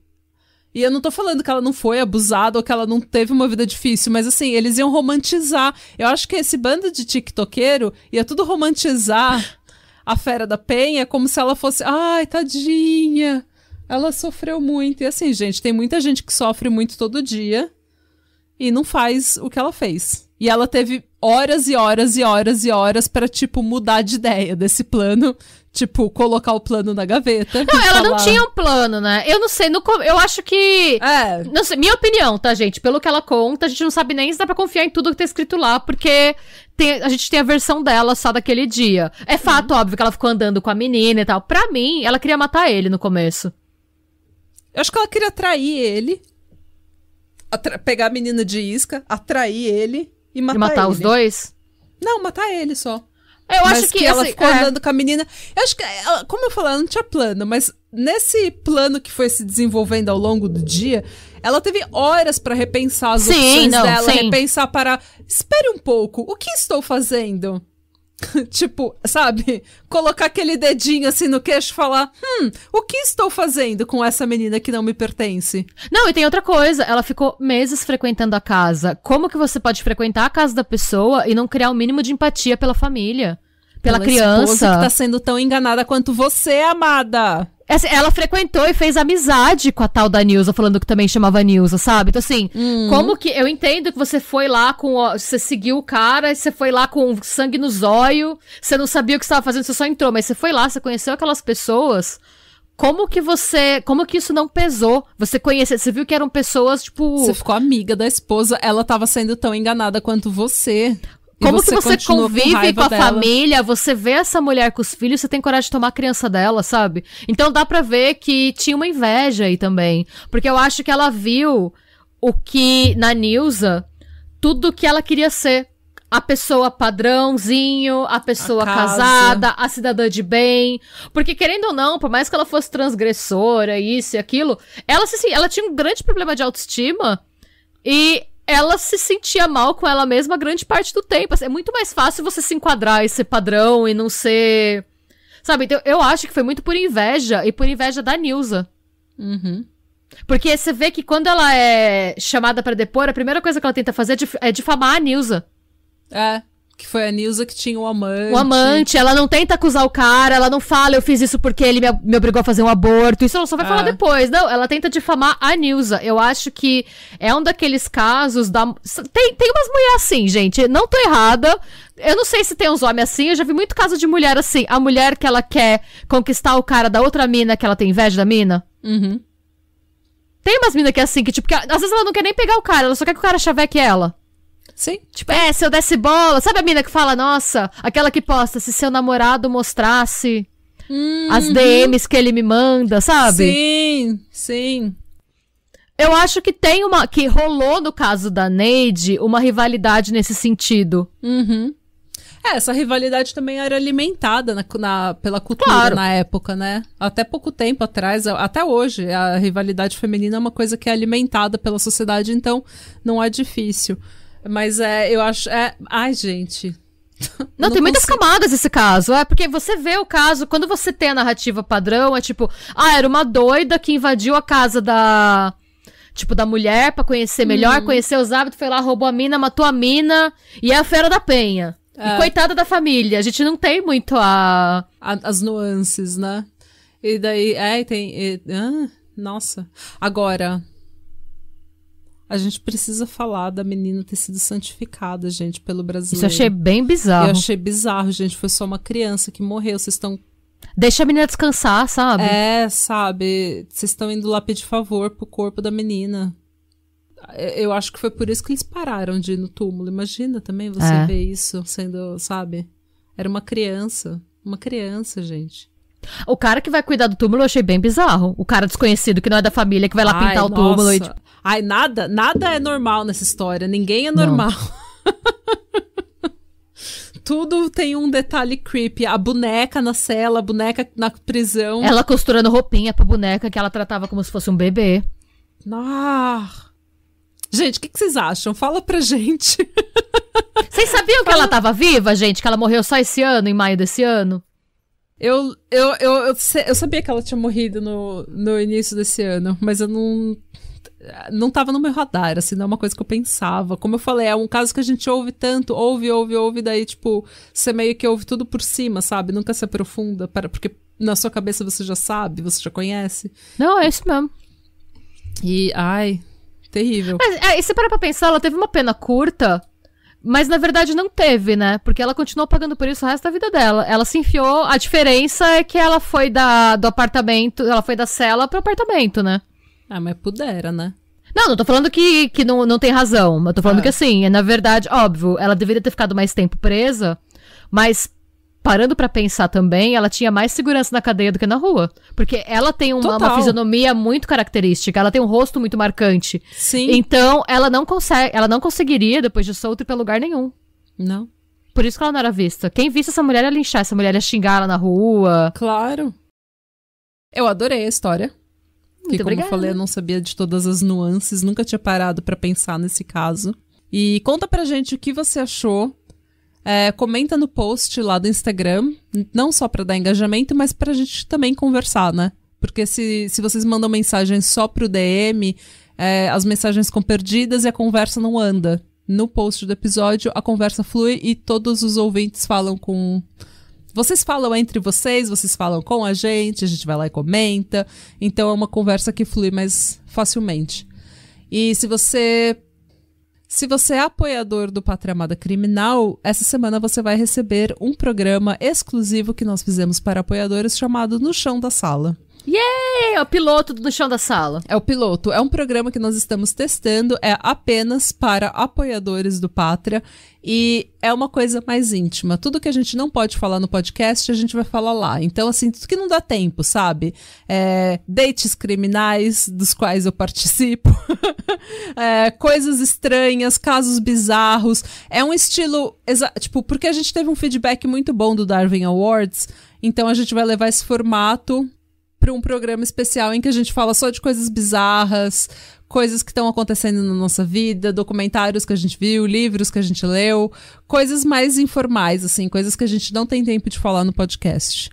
E eu não tô falando que ela não foi abusada ou que ela não teve uma vida difícil, mas assim, eles iam romantizar. Eu acho que esse bando de tiktokeiro ia tudo romantizar a Fera da Penha como se ela fosse, ai, tadinha, ela sofreu muito. E assim, gente, tem muita gente que sofre muito todo dia e não faz o que ela fez. E ela teve horas e horas e horas e horas pra, tipo, mudar de ideia desse plano. Tipo, colocar o plano na gaveta. Não, ela não tinha um plano, né? Eu não sei, eu acho que... Não sei, minha opinião, tá, gente? Pelo que ela conta, a gente não sabe nem se dá pra confiar em tudo que tá escrito lá, porque a gente tem a versão dela só daquele dia. É fato, óbvio, que ela ficou andando com a menina e tal. Pra mim, ela queria matar ele no começo. Eu acho que ela queria atrair ele, pegar a menina de isca, atrair ele e matar ele. E matar os dois? Não, matar ele só. Eu acho que ela ficou andando com a menina. Eu acho que, como eu falei, ela não tinha plano, mas nesse plano que foi se desenvolvendo ao longo do dia, ela teve horas pra repensar as opções dela, repensar para... Espere um pouco, o que estou fazendo? Tipo, sabe? Colocar aquele dedinho assim no queixo e falar, o que estou fazendo com essa menina que não me pertence? Não, e tem outra coisa, ela ficou meses frequentando a casa. Como que você pode frequentar a casa da pessoa e não criar o mínimo de empatia pela família? Pela criança? Esposa que tá sendo tão enganada quanto você, amada. Ela frequentou e fez amizade com a tal da Nilza, falando que também chamava Nilza, sabe? Então, assim, como que... Eu entendo que você foi lá com... Você seguiu o cara, você foi lá com sangue no zóio, você não sabia o que você estava fazendo, você só entrou. Mas você foi lá, você conheceu aquelas pessoas... Como que isso não pesou? Você viu que eram pessoas, tipo... Você ficou amiga da esposa, ela tava sendo tão enganada quanto você... Como que você convive com a família, você vê essa mulher com os filhos, você tem coragem de tomar a criança dela, sabe? Então dá pra ver que tinha uma inveja aí também. Porque eu acho que ela viu o que, na Nilza, tudo que ela queria ser. a pessoa padrãozinho, a pessoa casada, a cidadã de bem. Porque, querendo ou não, por mais que ela fosse transgressora, isso e aquilo, ela tinha um grande problema de autoestima e ela se sentia mal com ela mesma grande parte do tempo. É muito mais fácil você se enquadrar e ser padrão e não ser... Sabe, então eu acho que foi muito por inveja e por inveja da Nilza. Uhum. Porque você vê que quando ela é chamada pra depor, a primeira coisa que ela tenta fazer é difamar a Nilza. Que foi a Nilza que tinha um amante. O amante, ela não tenta acusar o cara, ela não fala, eu fiz isso porque ele me obrigou a fazer um aborto. Isso ela só vai falar depois. Não, ela tenta difamar a Nilza. Eu acho que é um daqueles casos da... Tem umas mulheres assim, gente. Não tô errada. Eu não sei se tem uns homens assim. Eu já vi muito caso de mulher assim. A mulher que ela quer conquistar o cara da outra mina, que ela tem inveja da mina. Uhum. Tem umas minas que é assim, que tipo, que às vezes ela não quer nem pegar o cara, ela só quer que o cara chaveque ela. Sim. Tipo, se eu desse bola... Sabe a mina que fala, nossa, aquela que posta, se seu namorado mostrasse as DMs que ele me manda, sabe? Sim, sim. Eu acho que que rolou no caso da Neide uma rivalidade nesse sentido. Uhum. Essa rivalidade também era alimentada pela cultura na época, né? Até pouco tempo atrás, até hoje, a rivalidade feminina é uma coisa que é alimentada pela sociedade, então não é difícil. Mas eu acho... Ai, gente... Não, tem muitas camadas esse caso. Porque você vê o caso, quando você tem a narrativa padrão, é tipo... era uma doida que invadiu a casa da mulher pra conhecer melhor, conhecer os hábitos, foi lá, roubou a mina, matou a mina, e é a Fera da Penha. E coitada da família. A gente não tem muito as nuances, né? E daí... nossa. Agora... A gente precisa falar da menina ter sido santificada, gente, pelo brasileiro. Isso eu achei bem bizarro. Eu achei bizarro, gente. Foi só uma criança que morreu. Vocês estão... Deixa a menina descansar, sabe? Sabe? Vocês estão indo lá pedir favor pro corpo da menina. Eu acho que foi por isso que eles pararam de ir no túmulo. Imagina também você ver isso sendo, sabe? Era uma criança. Uma criança, gente. O cara que vai cuidar do túmulo eu achei bem bizarro. O cara desconhecido que não é da família, que vai lá pintar o túmulo e tipo... Ai, nada é normal nessa história. Ninguém é normal. Tudo tem um detalhe creepy. A boneca na cela, a boneca na prisão. Ela costurando roupinha pra boneca que ela tratava como se fosse um bebê. Gente, o que vocês acham? Fala pra gente. Vocês sabiam que ela tava viva, gente? Que ela morreu só esse ano, em maio desse ano? Eu sabia que ela tinha morrido no início desse ano, mas eu não tava no meu radar, assim, não é uma coisa que eu pensava. Como eu falei, é um caso que a gente ouve tanto, ouve, daí, tipo, você meio que ouve tudo por cima, sabe? Nunca se aprofunda, porque na sua cabeça você já sabe, você já conhece. Não, é isso mesmo. E, terrível. Mas, e se parar pra pensar, ela teve uma pena curta, mas na verdade não teve, né? Porque ela continuou pagando por isso o resto da vida dela. Ela se enfiou, a diferença é que ela foi do apartamento, ela foi da cela pro apartamento, né? Mas pudera, né? Não tô falando que não tem razão. Eu tô falando que assim, na verdade, óbvio, ela deveria ter ficado mais tempo presa, mas parando pra pensar também, ela tinha mais segurança na cadeia do que na rua. Porque ela tem uma fisionomia muito característica, ela tem um rosto muito marcante. Sim. Então, ela não conseguiria, depois de solta, ir pra lugar nenhum. Não. Por isso que ela não era vista. Quem visse essa mulher ia linchar, essa mulher ia xingar ela na rua. Claro. Eu adorei a história. Muito como obrigada. eu falei, eu não sabia de todas as nuances, nunca tinha parado pra pensar nesse caso. E conta pra gente o que você achou. Comenta no post lá do Instagram, não só pra dar engajamento, mas pra gente também conversar, né? Porque se vocês mandam mensagem só pro DM, as mensagens ficam perdidas e a conversa não anda. No post do episódio, a conversa flui e todos os ouvintes falam com... Vocês falam entre vocês falam com a gente vai lá e comenta. Então é uma conversa que flui mais facilmente. E se você é apoiador do Pátria Amada Criminal, essa semana você vai receber um programa exclusivo que nós fizemos para apoiadores chamado No Chão da Sala. Yay! É o piloto do chão da sala. É o piloto. É um programa que nós estamos testando, é apenas para apoiadores do Pátria e é uma coisa mais íntima. Tudo que a gente não pode falar no podcast, a gente vai falar lá. Então, assim, tudo que não dá tempo, sabe? Dates criminais, dos quais eu participo. Coisas estranhas, casos bizarros. É um estilo, tipo, porque a gente teve um feedback muito bom do Darwin Awards, então a gente vai levar esse formato para um programa especial em que a gente fala só de coisas bizarras, coisas que estão acontecendo na nossa vida, documentários que a gente viu, livros que a gente leu, coisas mais informais, assim, coisas que a gente não tem tempo de falar no podcast,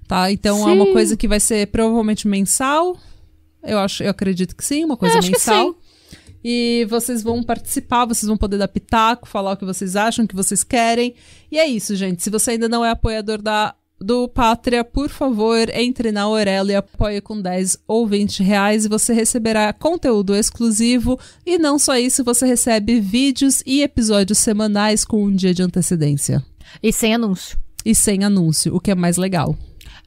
tá? Então Sim. É uma coisa que vai ser provavelmente mensal, eu acredito que sim, uma coisa mensal. E vocês vão participar, vocês vão poder dar pitaco, falar o que vocês acham, o que vocês querem. E é isso, gente. Se você ainda não é apoiador do Pátria, por favor, entre na Aurelo e apoie com 10 ou 20 reais e você receberá conteúdo exclusivo e não só isso, você recebe vídeos e episódios semanais com um dia de antecedência. E sem anúncio. E sem anúncio, o que é mais legal.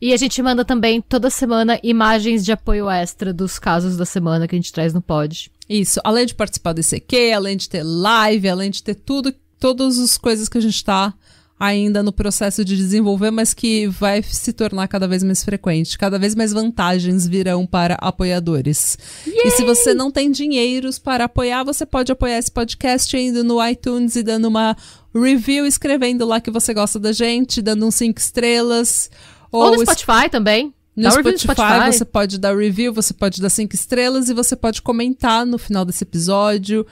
E a gente manda também toda semana imagens de apoio extra dos casos da semana que a gente traz no pod. Isso, além de participar do ICQ, além de ter live, além de ter todas as coisas que a gente tá ainda no processo de desenvolver, mas que vai se tornar cada vez mais frequente. Cada vez mais vantagens virão para apoiadores. Yay! E se você não tem dinheiros para apoiar, você pode apoiar esse podcast indo no iTunes e dando uma review, escrevendo lá que você gosta da gente, dando uns 5 estrelas. Ou no Spotify também. No Spotify você pode dar review, você pode dar 5 estrelas e você pode comentar no final desse episódio.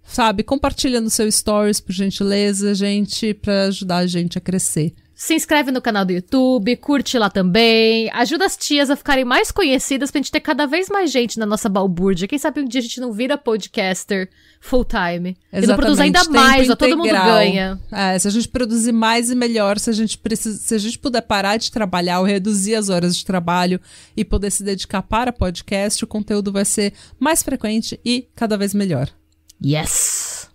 Sabe, compartilha no seu stories, por gentileza, gente, pra ajudar a gente a crescer. Se inscreve no canal do YouTube, curte lá também, ajuda as tias a ficarem mais conhecidas pra gente ter cada vez mais gente na nossa balbúrdia. Quem sabe um dia a gente não vira podcaster full time. Exatamente. E não produz ainda mais, ó, todo mundo ganha. Se a gente produzir mais e melhor, se a gente puder parar de trabalhar ou reduzir as horas de trabalho e poder se dedicar para podcast, o conteúdo vai ser mais frequente e cada vez melhor. Yes!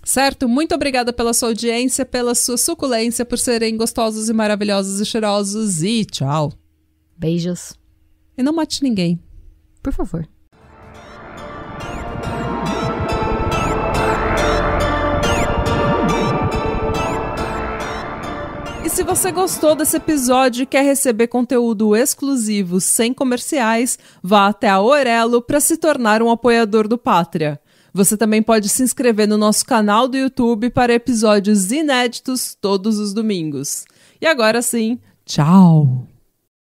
Certo? Muito obrigada pela sua audiência, pela sua suculência, por serem gostosos e maravilhosos e cheirosos. E tchau. Beijos. E não mate ninguém. Por favor. E se você gostou desse episódio e quer receber conteúdo exclusivo sem comerciais, vá até a Aurelo para se tornar um apoiador do Pátria. Você também pode se inscrever no nosso canal do YouTube para episódios inéditos todos os domingos. E agora sim, tchau!